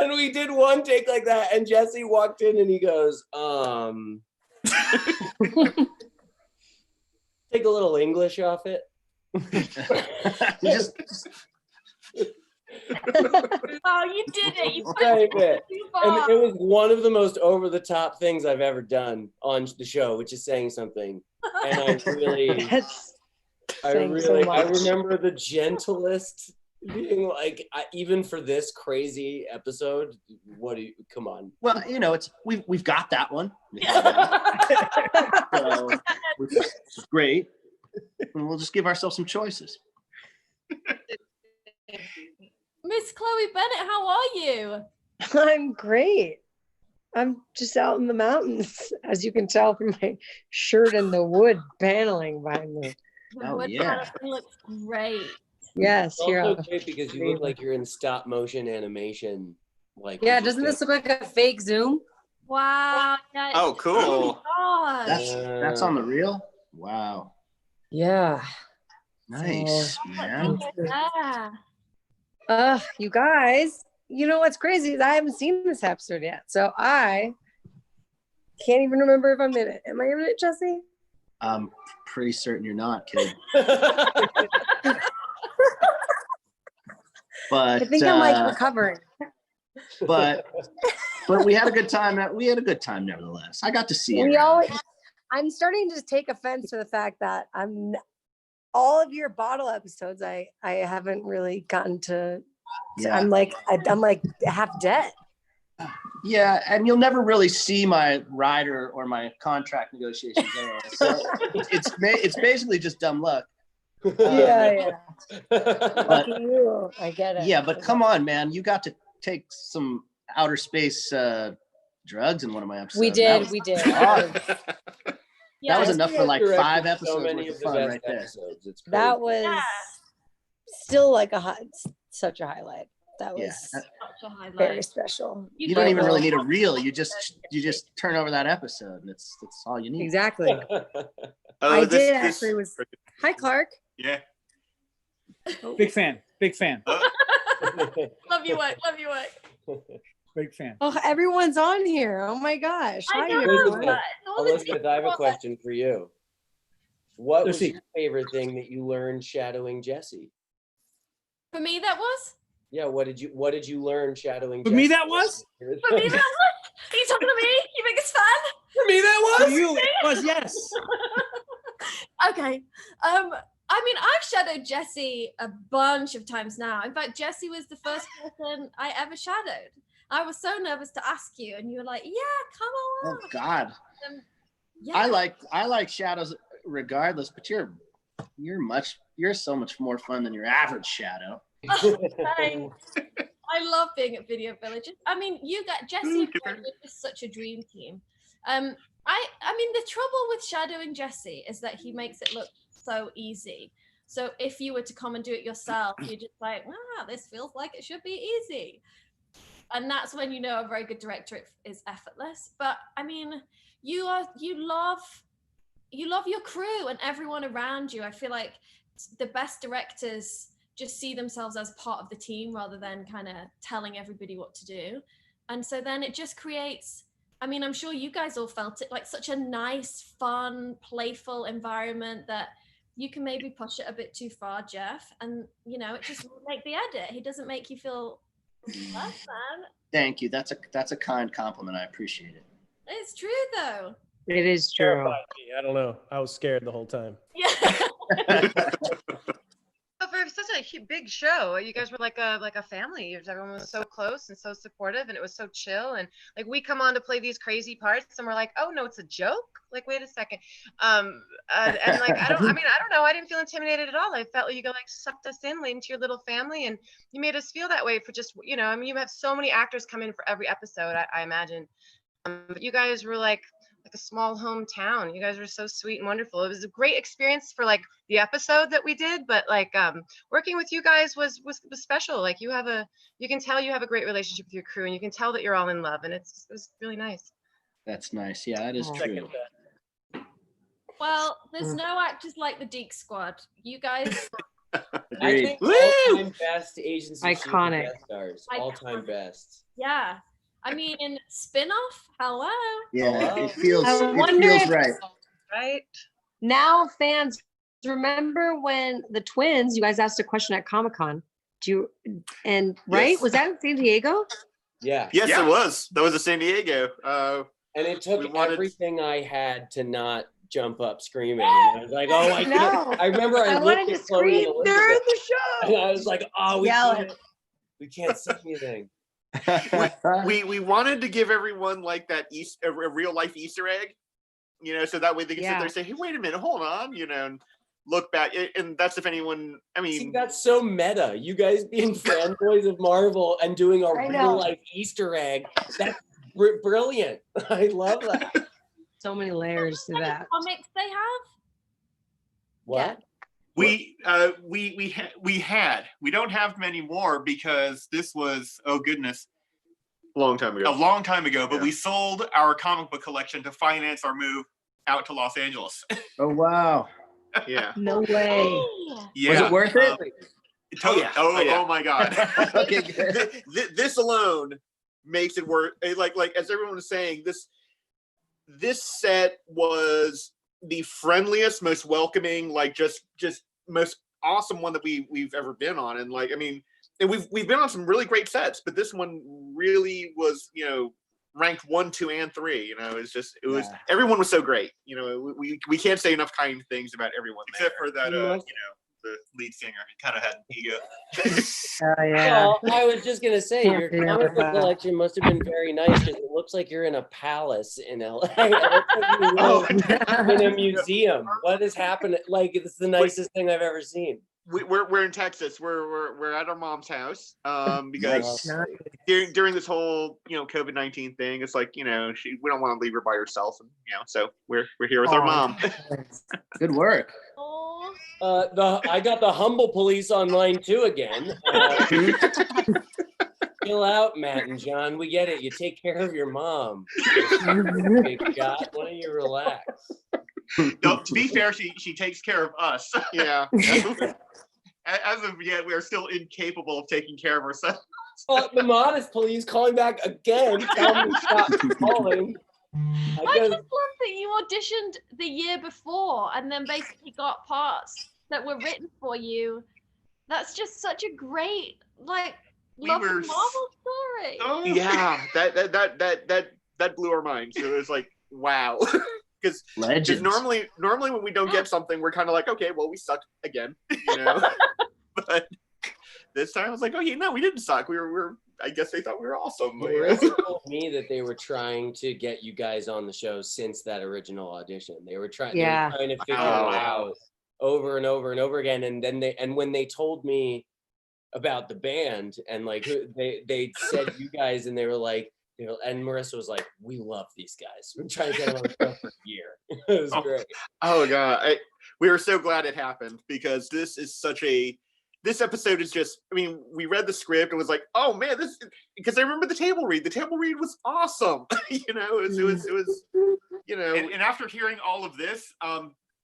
I: we did one take like that, and Jesse walked in and he goes, take a little English off it.
C: Oh, you did it. You
I: and it was one of the most over-the-top things I've ever done on the show, which is saying something. And I remember the gentlest being like, even for this crazy episode, come on.
F: Well, you know, we've got that one. So, which is great. And we'll just give ourselves some choices.
C: Miss Chloe Bennet, how are you?
L: I'm great. I'm just out in the mountains, as you can tell from my shirt and the wood paneling behind me.
C: The wood paneling looks great.
L: Yes,
I: it's also great because you look like you're in stop motion animation. Like,
M: yeah, doesn't this look like a fake Zoom?
C: Wow. Yeah,
D: oh, cool.
C: Oh
F: that's on the reel? Wow.
L: Yeah.
F: Nice, man.
C: Yeah.
L: You guys, you know what's crazy is I haven't seen this episode yet. So I can't even remember if I'm in it. Am I in it, Jesse?
F: I'm pretty certain you're not, kid. But
L: I think I'm like recovering.
F: But we had a good time. We had a good time nevertheless. I got to see it.
L: I'm starting to take offense to the fact that all of your bottle episodes I haven't really gotten to.
F: Yeah.
L: I'm like half dead.
F: Yeah, and you'll never really see my rider or my contract negotiations anyway. So it's basically just dumb luck.
L: Yeah. Lucky you. I get it.
F: Yeah, but come on, man. You got to take some outer space drugs in one of my episodes.
M: We did. We did.
F: That was enough for like 5 episodes
I: So many
F: worth
I: of
F: of
I: the
F: fun
I: best
F: right there.
I: episodes. It's crazy.
L: That was still like such a highlight. That was
C: Such a highlight.
L: very special.
F: You don't even really need a reel. You just turn over that episode, and that's all you need.
L: Exactly.
D: Oh,
L: actually was. Hi, Clark.
D: Yeah.
K: Big fan. Big fan.
C: Love your work. Love your work.
K: Big fan.
L: Oh, everyone's on here. Oh my gosh.
C: I
L: Hi,
C: know.
L: everyone.
I: Elizabeth, I have a question for you. What was
K: Lucy.
I: your favorite thing that you learned shadowing Jesse?
C: For me, that was.
I: Yeah, what did you learn shadowing
K: For
I: Jesse?
K: me, that was.
C: For me, that was. Are you talking to me? You biggest fan?
K: For me, that was. For you, it was yes.
C: Okay. I mean, I've shadowed Jesse a bunch of times now. In fact, Jesse was the first person I ever shadowed. I was so nervous to ask you, and you were like, "Yeah, come on."
F: Oh God.
C: Yeah.
F: I like shadows regardless, but you're so much more fun than your average shadow.
C: Oh, thanks. I love being at Video Villages. I mean, you got Jesse and Gregg are just such a dream team. I mean, the trouble with shadowing Jesse is that he makes it look so easy. So if you were to come and do it yourself, you're just like, wow, this feels like it should be easy. And that's when you know a very good director is effortless. But I mean, you love your crew and everyone around you. I feel like the best directors just see themselves as part of the team rather than kind of telling everybody what to do. And so then it just creates, I mean, I'm sure you guys all felt it, like such a nice, fun, playful environment that you can maybe push it a bit too far, Jeff. And, you know, it just won't make the edit. He doesn't make you feel less than.
F: Thank you. That's a kind compliment. I appreciate it.
C: It's true, though.
L: It is true.
H: Terrified me. I don't know. I was scared the whole time.
C: Yeah.
B: For such a big show, you guys were like a family. Everyone was so close and so supportive, and it was so chill. And like we come on to play these crazy parts, and we're like, oh no, it's a joke. Like, wait a second. And like I don't know. I didn't feel intimidated at all. I felt like you guys like sucked us in into your little family, and you made us feel that way for just, you know. I mean, you have so many actors come in for every episode. I imagine, but you guys were like a small hometown. You guys were so sweet and wonderful. It was a great experience for like the episode that we did, but like working with you guys was special. Like you can tell you have a great relationship with your crew, and you can tell that you're all in love, and it was really nice.
F: That's nice. Yeah, that is true.
C: Well, there's no actors like the Deke Squad. You guys.
I: I think all-time best Asian
L: Iconic.
I: guest stars. All-time best.
C: Yeah. I mean, spin-off? Hello.
F: Yeah, it feels right.
B: Right.
L: Now, fans, remember when the twins, you guys asked a question at Comic-Con. Right?
D: Yes.
L: Was that in San Diego?
I: Yeah.
D: Yes, it was. That was in San Diego.
I: And it took everything I had to not jump up screaming. And I was like, oh, I can't. I remember I
L: wanted
I: looked
L: to
I: at Chloe and
L: scream during
I: Elizabeth,
L: the show.
I: and I was like, oh, we can't say anything.
D: we wanted to give everyone like that a real life Easter egg, you know, so that way they can sit there and say, hey, wait a minute, hold on, you know, and look back. And that's if anyone, I mean,
I: see, that's so meta. You guys being fanboys of Marvel and doing a real life Easter egg. That's brilliant. I love that.
L: So many layers to that.
C: Comics they have?
I: What?
D: We don't have many more because this was, oh goodness, a long time ago, but we sold our comic book collection to finance our move out to Los Angeles.
F: Oh wow.
D: Yeah.
L: No way.
D: Yeah.
F: Was it worth it?
D: Oh my God.
F: Okay, good.
D: This alone makes it worth, like as everyone was saying, this set was the friendliest, most welcoming, like just most awesome one that we've ever been on. And like, I mean, and we've been on some really great sets, but this one really was, you know, ranked 1, 2, and 3. You know, everyone was so great. You know, we can't say enough kind things about everyone
N: except for that, you know, the lead singer. He kind of had an ego.
I: Well, I was just gonna say your comic book collection must have been very nice because it looks like you're in a palace in LA. It looks like you're in a museum. What is happening? Like, it's the nicest thing I've ever seen.
D: We're in Texas. We're at our mom's house because during this whole, you know, COVID-19 thing, it's like, you know, we don't want to leave her by herself, and you know, so we're here with our mom.
F: Good work.
I: I got the humble police online too again. Chill out, Matt and John. We get it. You take care of your mom. Big shot. Why don't you relax?
N: No, to be fair, she takes care of us.
D: Yeah.
N: As of yet, we are still incapable of taking care of ourselves.
I: The modest police calling back again. Tell me stop calling.
C: I just love that you auditioned the year before and then basically got parts that were written for you. That's just such a great, like, love and Marvel story.
D: Oh yeah, that blew our minds. It was like, wow. Because normally when we don't get something, we're kind of like, okay, well, we sucked again, you know. But this time I was like, oh, you know, we didn't suck. We were I guess they thought we were awesome.
I: Marissa told me that they were trying to get you guys on the show since that original audition. They were trying to figure it out over and over and over again. And then when they told me about the band and like they said you guys, and they were like, you know, and Marissa was like, we love these guys. We're trying to get them on the show for a year. It was great.
D: Oh God. We were so glad it happened because this episode is just, I mean, we read the script and was like, oh man, because I remember the table read. The table read was awesome. You know, it was, you know.
N: And after hearing all of this,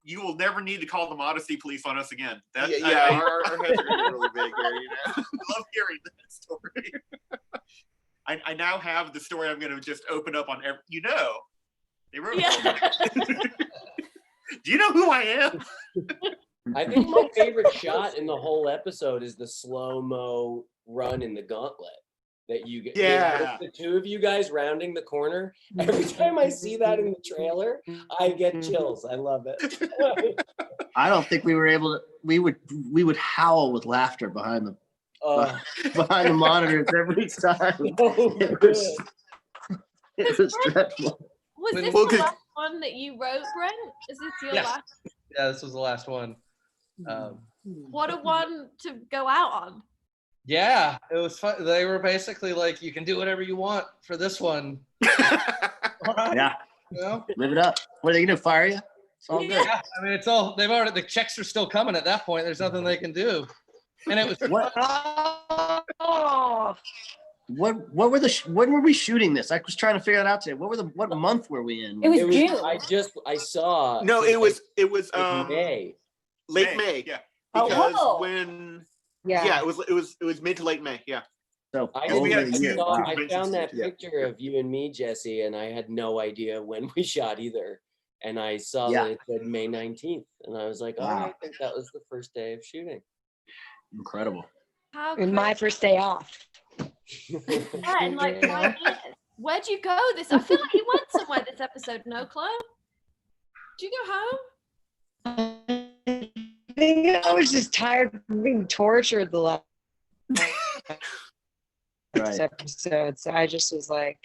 N: you will never need to call the modesty police on us again.
D: Our heads are getting really big here, you know.
N: I love hearing that story. I now have the story I'm going to just open up on every, you know, they wrote it. Do you know who I am?
I: I think my favorite shot in the whole episode is the slow-mo run in the gauntlet that you get.
D: Yeah.
I: The two of you guys rounding the corner. Every time I see that in the trailer, I get chills. I love it.
F: I don't think we were able to, we would howl with laughter behind the monitors every time. It was dreadful.
C: Was this the last one that you wrote, Brent? Is this your last?
G: Yeah, this was the last one.
C: What a one to go out on.
G: Yeah, it was fun. They were basically like, you can do whatever you want for this one.
F: Yeah.
G: You know?
F: Live it up. What are they gonna fire you? It's all good.
G: Yeah, I mean, it's all, they've already, the checks are still coming at that point. There's nothing they can do. And it was
F: what? What were when were we shooting this? I was trying to figure that out today. What month were we in?
E: It was June.
I: I saw.
D: No, it was
I: May.
D: Late May.
N: Yeah.
D: Because it was mid to late May. Yeah.
F: So
I: I found that picture of you and me, Jesse, and I had no idea when we shot either. And I saw that it said May 19th, and I was like, oh, I think that was the first day of shooting.
F: Incredible.
L: And my first day off.
C: Yeah, and like, where'd you go? I feel like you went somewhere this episode, no, Chloe? Did you go home?
L: I think I was just tired of being tortured the last episode. So I just was like,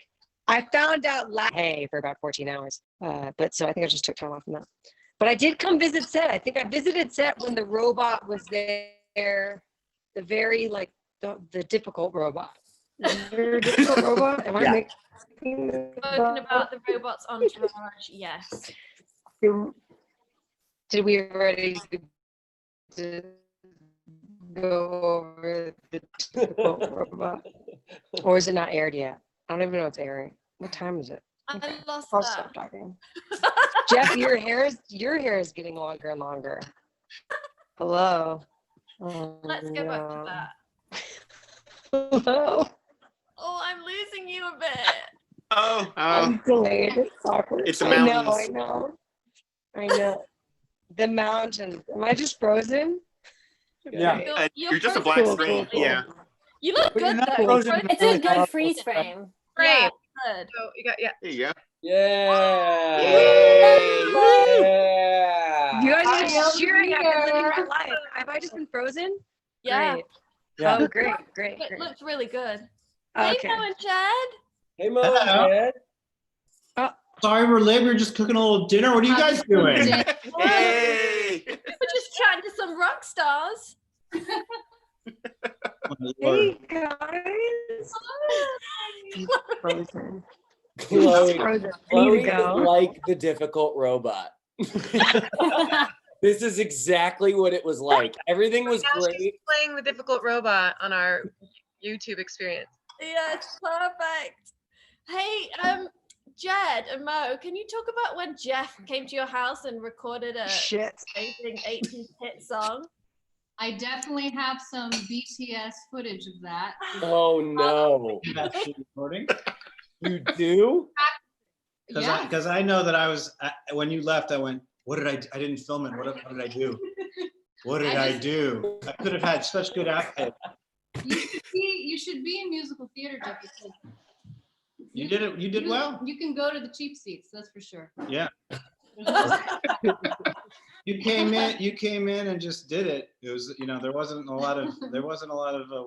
L: I found out for about 14 hours. But so I think I just took time off from that. But I did come visit set. I think I visited set when the robot was there. The very the difficult robot. Very difficult robot. Am I making
C: Spoken about the robots on Entourage, yes.
L: Did we already go over the difficult robot? Or is it not aired yet? I don't even know it's airing. What time is it?
C: I lost
L: I'll
C: that.
L: stop talking. Jeff, your hair is getting longer and longer. Hello. Oh,
C: Let's go back to that.
L: Hello.
C: Oh, I'm losing you a bit.
D: Oh,
L: I'm delayed. It's awkward.
D: It's the mountains.
L: I know. I know. The mountain. Am I just frozen?
N: Yeah. You're just a black screen. Yeah.
C: You look good though.
E: It's a good freeze frame.
C: Yeah,
B: Good. So you got
N: There you go.
I: Yeah. Yeah.
L: You guys are just cheering. I've been living my life. Have I just been frozen?
C: Yeah.
L: Great.
H: Yeah.
L: Oh, great.
C: It looks really good.
L: Okay.
C: Hey, Mo and Jed.
I: Hey, Mo and Jed.
O: Sorry, we're late. We're just cooking a little dinner. What are you guys doing?
N: Hey.
C: We're just chatting to some rock stars.
L: Hey, guys. Frozen.
I: Chloe,
L: Frozen.
I: Chloe
L: Need to go.
I: is like the difficult robot. This is exactly what it was like. Everything was
B: Now she's
I: great.
B: playing the difficult robot on our YouTube experience.
C: Yes, perfect. Hey, Jed and Mo, can you talk about when Jeff came to your house and recorded a amazing 80s hit song?
P: I definitely have some BTS footage of that.
I: Oh no.
O: That's recording.
I: You do?
O: Because I know that I was when you left. I went. What did I didn't film it. What did I do? What did I do? I could have had such good outfit.
P: You should be in musical theater, Jeff.
O: You did it. You did well.
P: You can go to the cheap seats. That's for sure.
O: Yeah. You came in and just did it. It was, there wasn't a lot of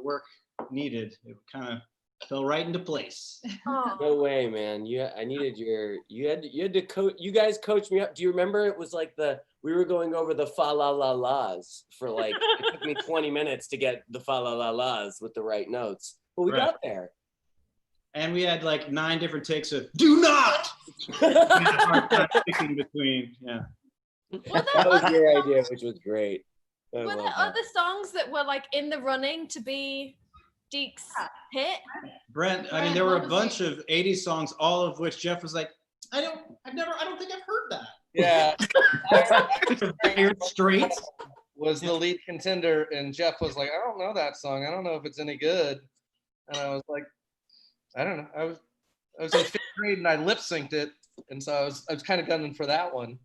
O: work needed. It kind of fell right into place.
I: No way, man. I needed you had to coach. You guys coached me up. Do you remember? It was like we were going over the fa la la las for like, it took me 20 minutes to get the fa la la las with the right notes, but we got there.
O: And we had like 9 different takes of "do not." Hard time picking between, yeah.
I: That was your idea, which was great.
C: Were there other songs that were like in the running to be Deke's hit?
O: Brent, I mean, there were a bunch of 80s songs, all of which Jeff was like, I don't think I've heard that.
G: Yeah.
O: Straight
G: was the lead contender, and Jeff was like, I don't know that song. I don't know if it's any good. And I was like, I don't know. I was in 5th grade and I lip synced it, and so I was kind of gunning for that one,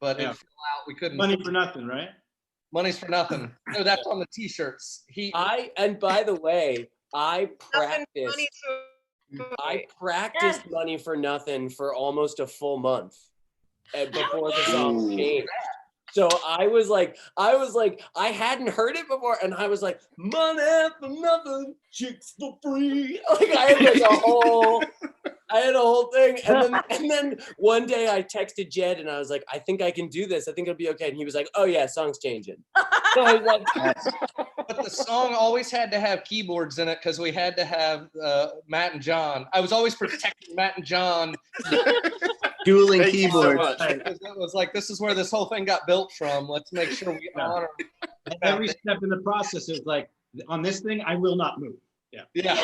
G: but it fell out. We couldn't.
O: Money for nothing, right?
G: Money's for nothing. No, that's on the t-shirts.
I: And by the way, I practiced Money for Nothing for almost a full month before the song changed. So I was like, I hadn't heard it before, and I was like, money for nothing, chicks for free. Like I had a whole thing, and then one day I texted Jed, and I was like, I think I can do this. I think it'll be okay. And he was like, oh yeah, song's changing. So I was like,
G: but the song always had to have keyboards in it because we had to have Matt and John. I was always protecting Matt and John.
F: Dueling keyboards.
G: It was like, this is where this whole thing got built from. Let's make sure we honor.
O: Every step in the process is like, on this thing, I will not move. Yeah.
G: Yeah.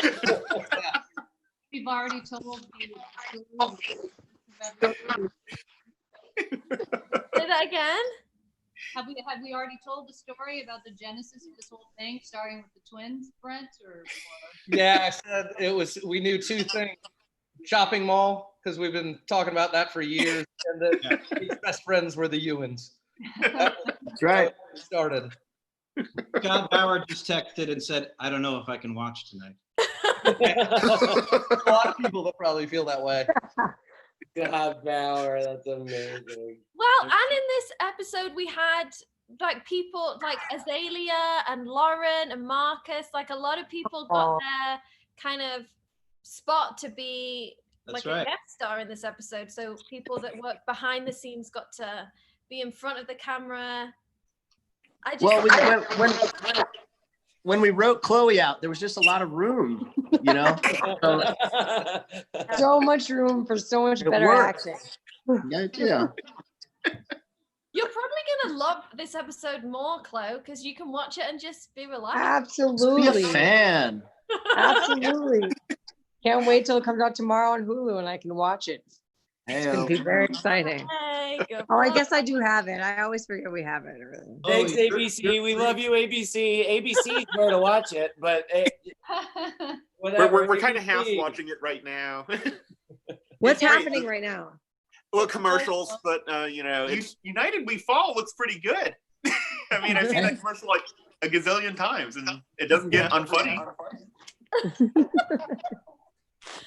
P: We've already told you.
C: Say that again?
P: Have we already told the story about the genesis of this whole thing, starting with the twins, Brent? Or...
G: Yeah, I said we knew 2 things. Shopping mall, because we've been talking about that for years, and that his best friends were the Ewans.
F: That's right.
G: Started.
O: Scott Bauer just texted and said, I don't know if I can watch tonight.
G: A lot of people that probably feel that way.
I: God, Bauer, that's amazing.
C: Well, and in this episode, we had like people like Azalea and Lauren and Marcus. Like a lot of people got their kind of spot to be
O: That's
C: like
O: right.
C: a guest star in this episode. So people that work behind the scenes got to be in front of the camera.
F: When we wrote Chloe out, there was just a lot of room,
L: So much room for so much better acting.
F: Yeah.
C: You're probably gonna love this episode more, Chloe, because you can watch it and just be relaxed.
L: Absolutely.
F: Be a fan.
L: Absolutely. Can't wait till it comes out tomorrow on Hulu and I can watch it. It's gonna be very exciting. I guess I do have it. I always forget we have it.
I: Thanks, ABC. We love you, ABC. ABC's where to watch it, but
N: we're kind of half watching it right now.
L: What's happening right now?
D: Well, commercials, but you know,
N: United We Fall looks pretty good. I mean, I've seen that commercial like a gazillion times, and it doesn't get unfunny.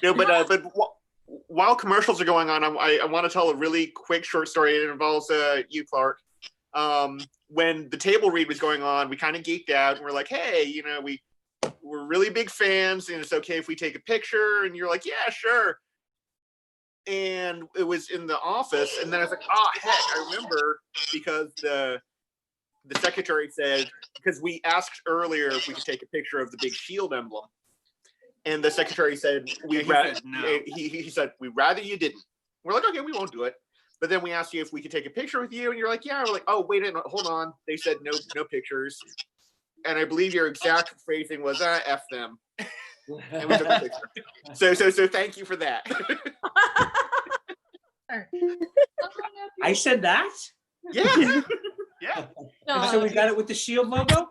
D: No, but while commercials are going on, I want to tell a really quick short story. It involves you, Clark. When the table read was going on, we kind of geeked out, and we're like, hey, you know, we're really big fans, and it's okay if we take a picture. And you're like, yeah, sure. And it was in the office, and then I was like, oh heck, I remember, because the secretary said, because we asked earlier if we could take a picture of the big shield emblem, and the secretary said he said we'd rather you didn't. We're like, okay, we won't do it. But then we asked you if we could take a picture with you, and you're like, yeah. We're like, oh, wait a minute, hold on. They said no pictures, and I believe your exact phrasing was F them. And we took a picture. So thank you for that.
K: I said that?
D: Yeah. Yeah.
K: And so we got it with the shield logo?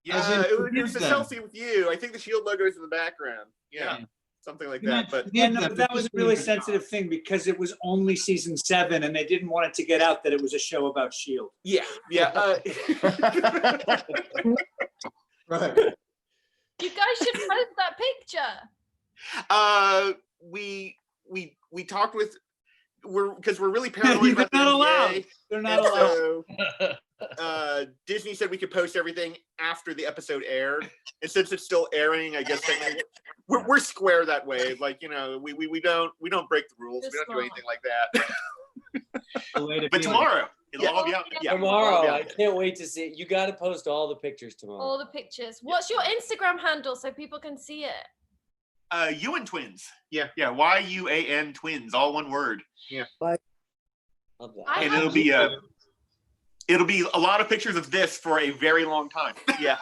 D: Yeah, it was a selfie with you. I think the shield logo is in the background. Yeah. Something like that. But
K: yeah, no, but that was a really sensitive thing because it was only season 7 and they didn't want it to get out that it was a show about shield.
D: Yeah.
K: Right.
C: You guys should post that picture.
D: We talked with because we're really paranoid.
K: They're not allowed. They're not allowed.
D: So, Disney said we could post everything after the episode aired, and since it's still airing, I guess we're square that way. Like, you know, we don't break the rules. We don't do anything like that.
N: But tomorrow, it'll all be out.
I: Yeah, tomorrow, I can't wait to see it. You got to post all the pictures tomorrow.
C: All the pictures. What's your Instagram handle so people can see it?
N: Yuan Twins. Yeah. YUAN Twins, all one word.
D: Yeah.
I: Love that.
N: And it'll be a lot of pictures of this for a very long time. Yeah.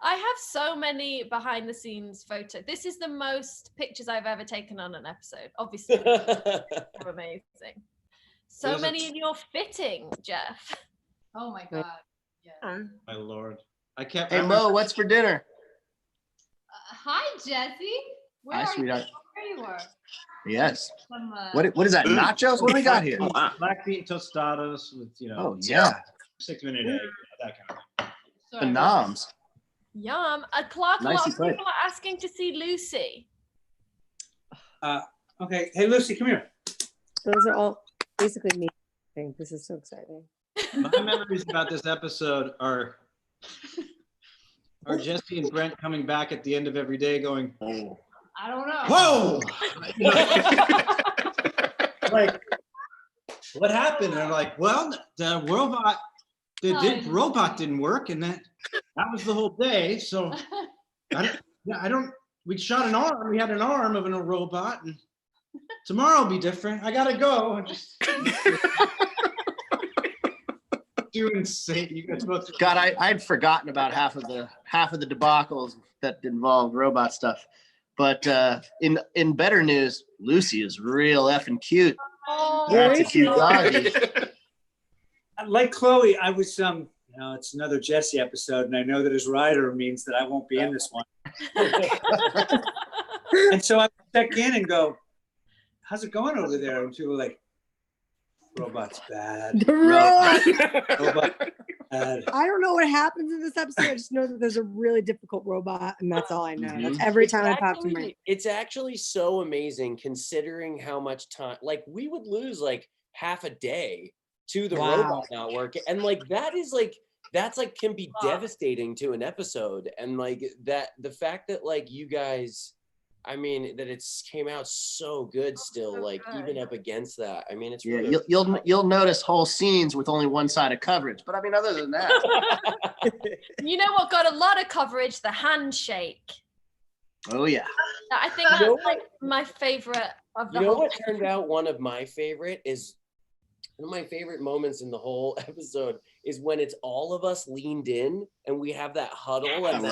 C: I have so many behind the scenes photos. This is the most pictures I've ever taken on an episode. Obviously, so amazing. So many in your fitting, Jeff.
P: Oh my God. Yeah.
O: My Lord. I can't.
F: Hey Mo, what's for dinner?
P: Hi, Jesse. Where
F: Hi,
P: are
F: sweetheart.
P: you? Where you were?
F: Yes. What is that? Nachos? What do we got here?
O: Black bean tostados with, you know.
F: Oh yeah.
O: 6-minute egg, that kind of thing.
F: The noms.
C: Yum. Clark, a lot
F: Nicely
C: of people
F: played.
C: are asking to see Lucy.
K: Okay. Hey, Lucy, come here.
M: Those are all basically me. This is so exciting.
O: My memories about this episode are Jesse and Brent coming back at the end of every day going, oh.
P: I don't know.
O: Whoa! Like, what happened? And I'm like, well, the robot didn't work, and that was the whole day. So we shot an arm. We had an arm of a robot, and tomorrow will be different. I gotta go. I'm just doing insane. You guys both.
F: God, I'd forgotten about half of the debacles that involved robot stuff. But in better news, Lucy is real effing cute.
C: Oh,
F: that's a cute doggy.
K: Like Chloe, I was it's another Jesse episode, and I know that his rider means that I won't be in this one. And so I check in and go, how's it going over there? And people are like, robot's bad. Robot bad.
M: I don't know what happens in this episode. I just know that there's a really difficult robot, and that's all I know. That's every time I pop to my.
I: It's actually so amazing considering how much time. Like, we would lose like half a day to the robot not working, and like that's can be devastating to an episode. And like that, the fact that like you guys, I mean, that it's came out so good still, like even up against that. I mean, it's really
F: you'll notice whole scenes with only one side of coverage, but I mean, other than that,
C: you know what got a lot of coverage? The handshake.
F: Oh yeah.
C: I think that's like my favorite of the
I: whole. You know what
C: thing.
I: turned out one of my favorite is. One of my favorite moments in the whole episode is when it's all of us leaned in and we have that huddle and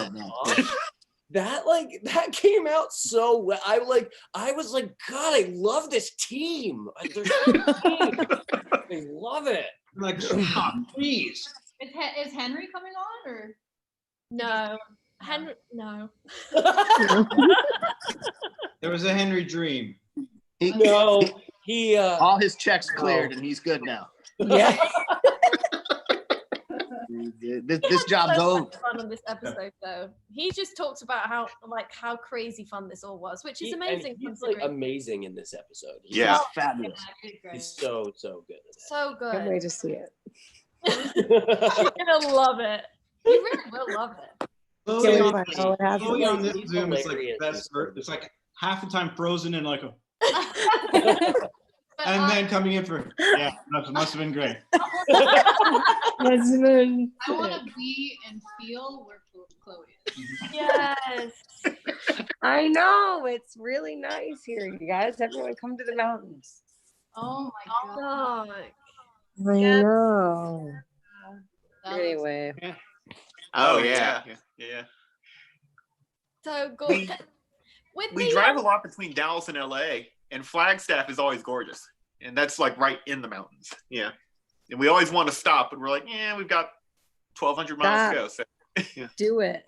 I: that came out so well. I was like, God, I love this team. They're so team. I love it.
O: I'm like, oh, please.
P: Is Henry coming on or?
C: No. Henry, no.
O: There was a Henry dream.
I: No, he
F: all his checks cleared and he's good now.
I: Yeah.
F: This job's
C: so
F: over.
C: much fun on this episode, though. He just talks about how crazy fun this all was, which is amazing.
I: He's like amazing in this episode.
F: Yeah, fabulous.
I: He's so good. At it.
C: So good.
M: Can't wait to see it.
C: You're gonna love it. You really will love it.
O: Chloe
M: Can't
O: on,
M: wait to find out what happens.
O: Chloe on this
I: He's
O: Zoom is like
I: hilarious.
O: best. It's like half the time frozen in like a, and then coming in for that must have been great.
M: That's been-
P: I want to be and feel where Chloe is.
C: Yes.
L: I know. It's really nice here, you guys. Everyone come to the mountains.
P: Oh my god.
L: I know.
P: That
L: Anyway.
D: Oh
N: yeah.
C: So good.
N: We drive a lot between Dallas and LA, and Flagstaff is always gorgeous. And that's like right in the mountains. Yeah. And we always want to stop, but we're like, we've got 1,200 miles to go. So yeah.
M: Do it.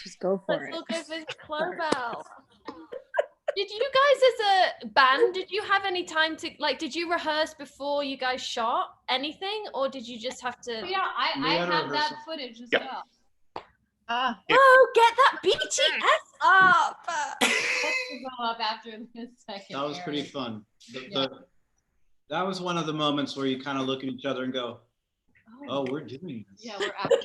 M: Just go for
C: Let's
M: it.
C: all go visit Clobell. Did you guys as a band, did you have any time to, like, did you rehearse before you guys shot anything, or did you just have to?
P: Yeah, I have that footage as well.
C: Oh, get that BTS up!
P: Let's go up after this second.
O: That was pretty fun. That was one of the moments where you kind of look at each other and go, "Oh, we're doing this."
P: Yeah, we're after.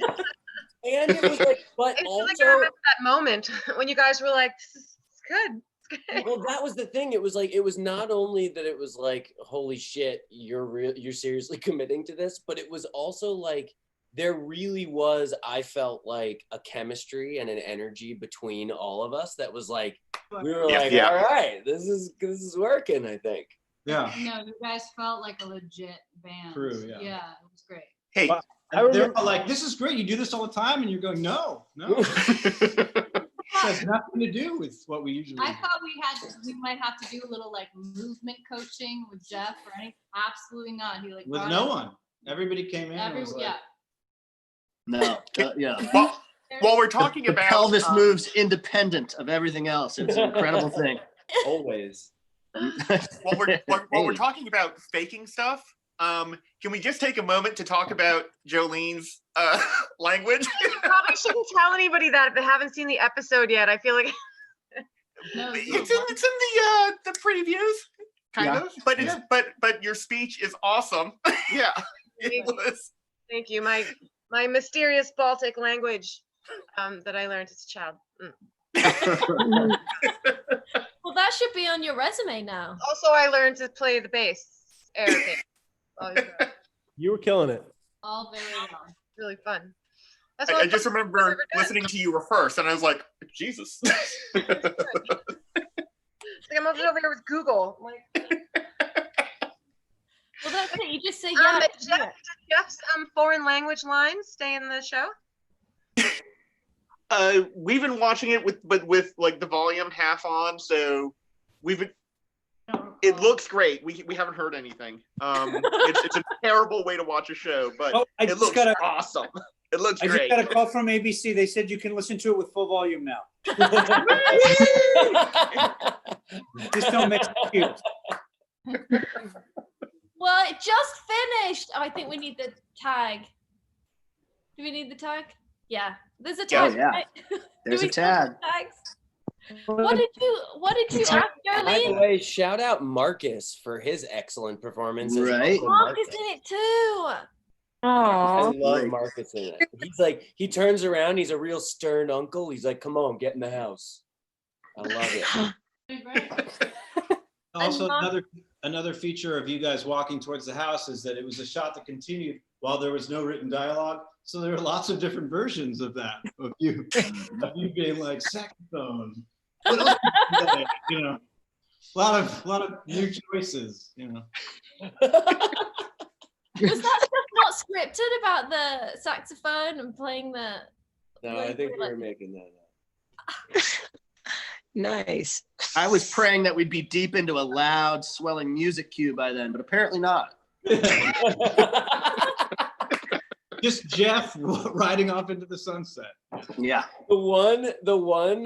I: And it was like, but
B: I feel
I: also,
B: like I remember that moment when you guys were like, "This is good."
I: well, that was the thing. It was like, it was not only that it was like, holy shit, you're seriously committing to this, but it was also like, there really was, I felt like, a chemistry and an energy between all of us that was like, we were like, all right, this is working, I think.
O: Yeah.
P: No, you guys felt like a legit band.
O: True, yeah.
P: Yeah, it was great.
N: Hey,
O: they're like, "This is great. You do this all the time," and you're going, "No." It has nothing to do with what we usually do.
P: I thought we might have to do a little like movement coaching with Jeff or anything. Absolutely not. He like
O: With
P: brought
O: no
P: us-
O: one. Everybody came in. And was like,
F: No, yeah.
N: While we're talking
F: The
N: about
F: pelvis moves independent of everything else. It's an incredible thing.
I: Always.
N: while we're talking about faking stuff, can we just take a moment to talk about Jolene's language?
B: Probably shouldn't tell anybody that if they haven't seen the episode yet. I feel like
N: it's in the previews, kind of. But your speech is awesome. Yeah, it was.
B: Thank you. My mysterious Baltic language that I learned as a child.
C: Well, that should be on your resume now.
B: Also, I learned to play the bass.
H: You were killing it.
P: All very well.
B: Really fun.
N: I just remember listening to you rehearse, and I was like, Jesus.
B: It's like I'm over here with Google. I'm like,
C: well, that's it. You just say yeah.
B: Jeff's foreign language lines stay in the show.
N: We've been watching it with like the volume half on, so it looks great. We haven't heard anything. It's a terrible way to watch a show, but it looks awesome. It looks
K: I
N: great.
K: just got a call from ABC. They said you can listen to it with full volume now. Just don't make excuses.
C: Well, it just finished. Oh, I think we need the tag. Do we need the tag? Yeah, there's a tag.
F: Yeah.
C: Right?
F: There's a tag.
C: What did you ask,
I: By the
C: Jolene?
I: way, shout out Marcus for his excellent performance.
F: Right.
C: Marcus in it too.
I: I love Marcus in it. He's like, he turns around, he's a real stern uncle. He's like, come on, get in the house. I love it.
O: Also, another feature of you guys walking towards the house is that it was a shot that continued while there was no written dialogue. So there are lots of different versions of that, of you being like saxophone. What else did you say? You know, a lot of new choices. You know.
C: Was that stuff not scripted about the saxophone and playing the?
I: No, I think we were making that up.
L: Nice.
F: I was praying that we'd be deep into a loud, swelling music cue by then, but apparently not.
O: Just Jeff riding off into the sunset.
F: Yeah.
I: The one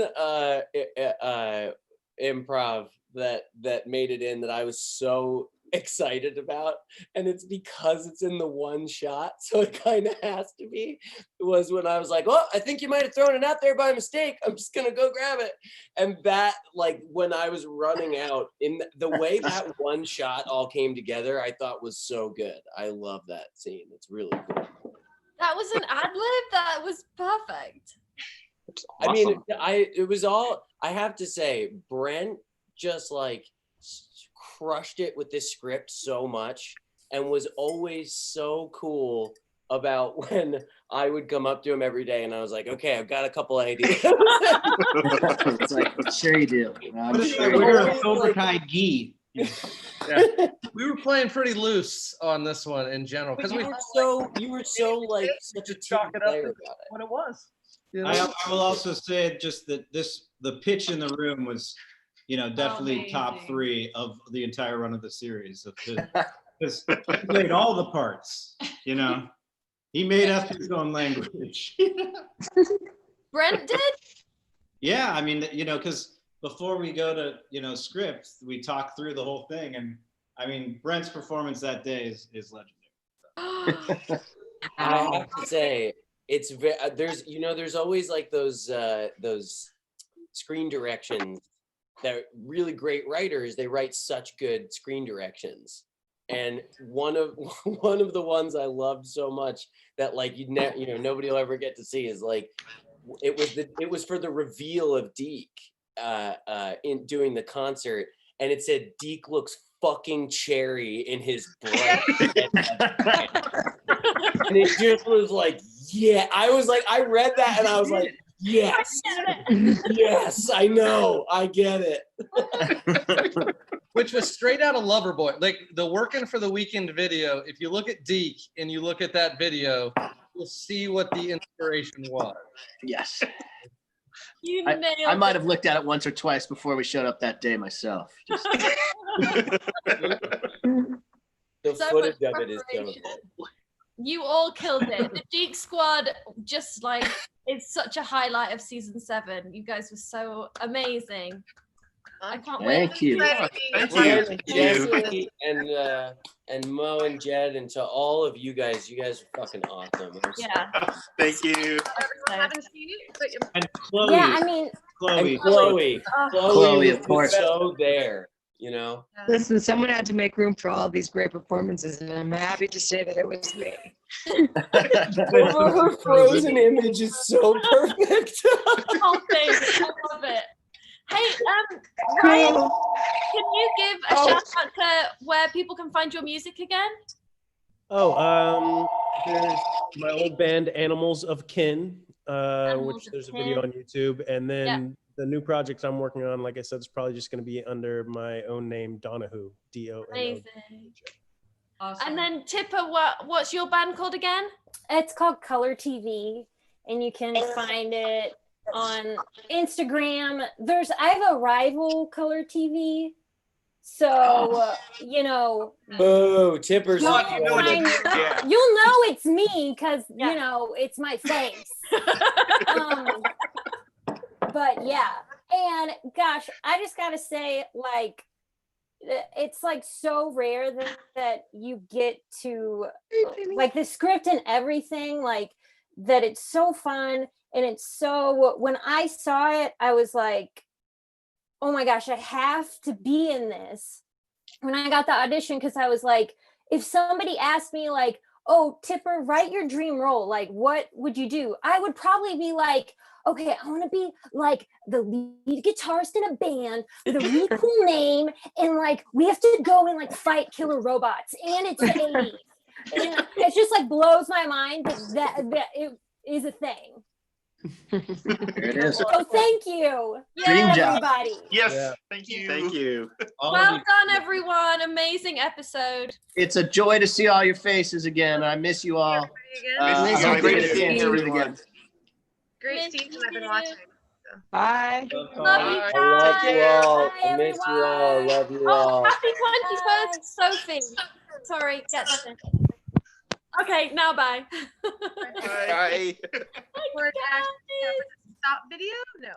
I: improv that made it in that I was so excited about, and it's because it's in the one shot, so it kind of has to be, was when I was like, oh, I think you might have thrown it out there by mistake, I'm just gonna go grab it. And that, like, when I was running out, in the way that one shot all came together, I thought was so good. I love that scene. It's really cool.
C: That was an ad lib. That was perfect.
I: Awesome. I mean, it was all, I have to say, Brent just like crushed it with this script so much, and was always so cool about when I would come up to him every day and I was like, okay, I've got a couple ideas.
F: It's like, sure you do. I'm sure you
O: We're
F: do.
O: a overtime gee.
G: Yeah. We were playing pretty loose on this one in general because
I: you were so like such a team player about it.
Q: What it was.
G: You know?
O: I will also say just that the pitch in the room was, definitely top 3 of the entire run of the series. Because he played all the parts, He made up his own language.
C: Brent did?
O: Yeah, I mean, because before we go to, script, we talk through the whole thing. And I mean, Brent's performance that day is legendary.
I: I have to say, it's there's always like those screen directions that really great writers, they write such good screen directions. And one of the ones I loved so much that like nobody will ever get to see is like it was for the reveal of Deke in doing the concert, and it said Deke looks fucking cherry in his bright and it just was like, yeah. I was like, I read that and I was like, yes, yes, I know, I get it.
G: Which was straight out of Loverboy. Like the Working for the Weekend video, if you look at Deke and you look at that video, you'll see what the inspiration was.
F: Yes.
C: You nailed
F: I might have
C: it.
F: looked at it once or twice before we showed up that day myself. Just...
I: The
C: So
I: footage
C: much
I: of it is so
C: preparation.
I: cool.
C: You all killed it. The Deke Squad just like it's such a highlight of season 7. You guys were so amazing. I can't wait.
F: Thank you.
N: Thank
I: And
N: you.
I: Jesse and Mo and Jed, and to all of you guys are fucking awesome.
C: Yeah.
N: Thank you.
B: I haven't seen it, but
O: And Chloe.
E: Yeah, I mean,
I: And Chloe
F: Chloe,
I: was
F: of course.
I: so there,
L: Listen, someone had to make room for all these great performances, and I'm happy to say that it was me.
I: Her frozen image is so perfect.
C: The whole thing. I love it. Hey, Ryan, can you give a shout out to where people can find your music again?
H: There's my old band Animals of Kin, which there's a video on YouTube, and then the new project I'm working on, like I said, is probably just going to be under my own name, DONOWHO, DONOWHO.
C: Amazing. Awesome. And then Tipper, what's your band called again?
E: it's called Color TV, and you can find it on Instagram. I have a rival, Color TV. So,
I: Boo, Tipper's
E: you'll know it's me because, it's my face. But yeah, and gosh, I just got to say, like, it's like so rare that you get to like the script and everything, like that it's so fun. And it's so, when I saw it, I was like, oh my gosh, I have to be in this. When I got the audition, because I was like, if somebody asked me like, oh, Tipper, write your dream role, like, what would you do? I would probably be like, okay, I want to be like the lead guitarist in a band with a really cool name, and like we have to go and like fight killer robots, and it's the 80s. And it just like blows my mind that it is a thing.
F: There it is.
E: So thank you.
F: Dream job.
E: Everybody.
N: Yes,
H: Yeah.
N: thank you. Thank you.
C: Well done, everyone. Amazing episode.
F: It's a joy to see all your faces again. I miss you all.
N: Miss you.
F: I'm
N: Great
F: great
N: to
F: to
N: see
F: see
N: you,
F: you
N: everyone.
F: again.
B: great season I've been watching.
L: Bye.
C: Love you
I: I love you all.
E: Bye,
I: I miss you all. I love you
C: Oh,
I: all.
C: happy 21st, Sophie. Sorry, get that in. Okay, now bye.
N: Bye.
B: Stop video? No.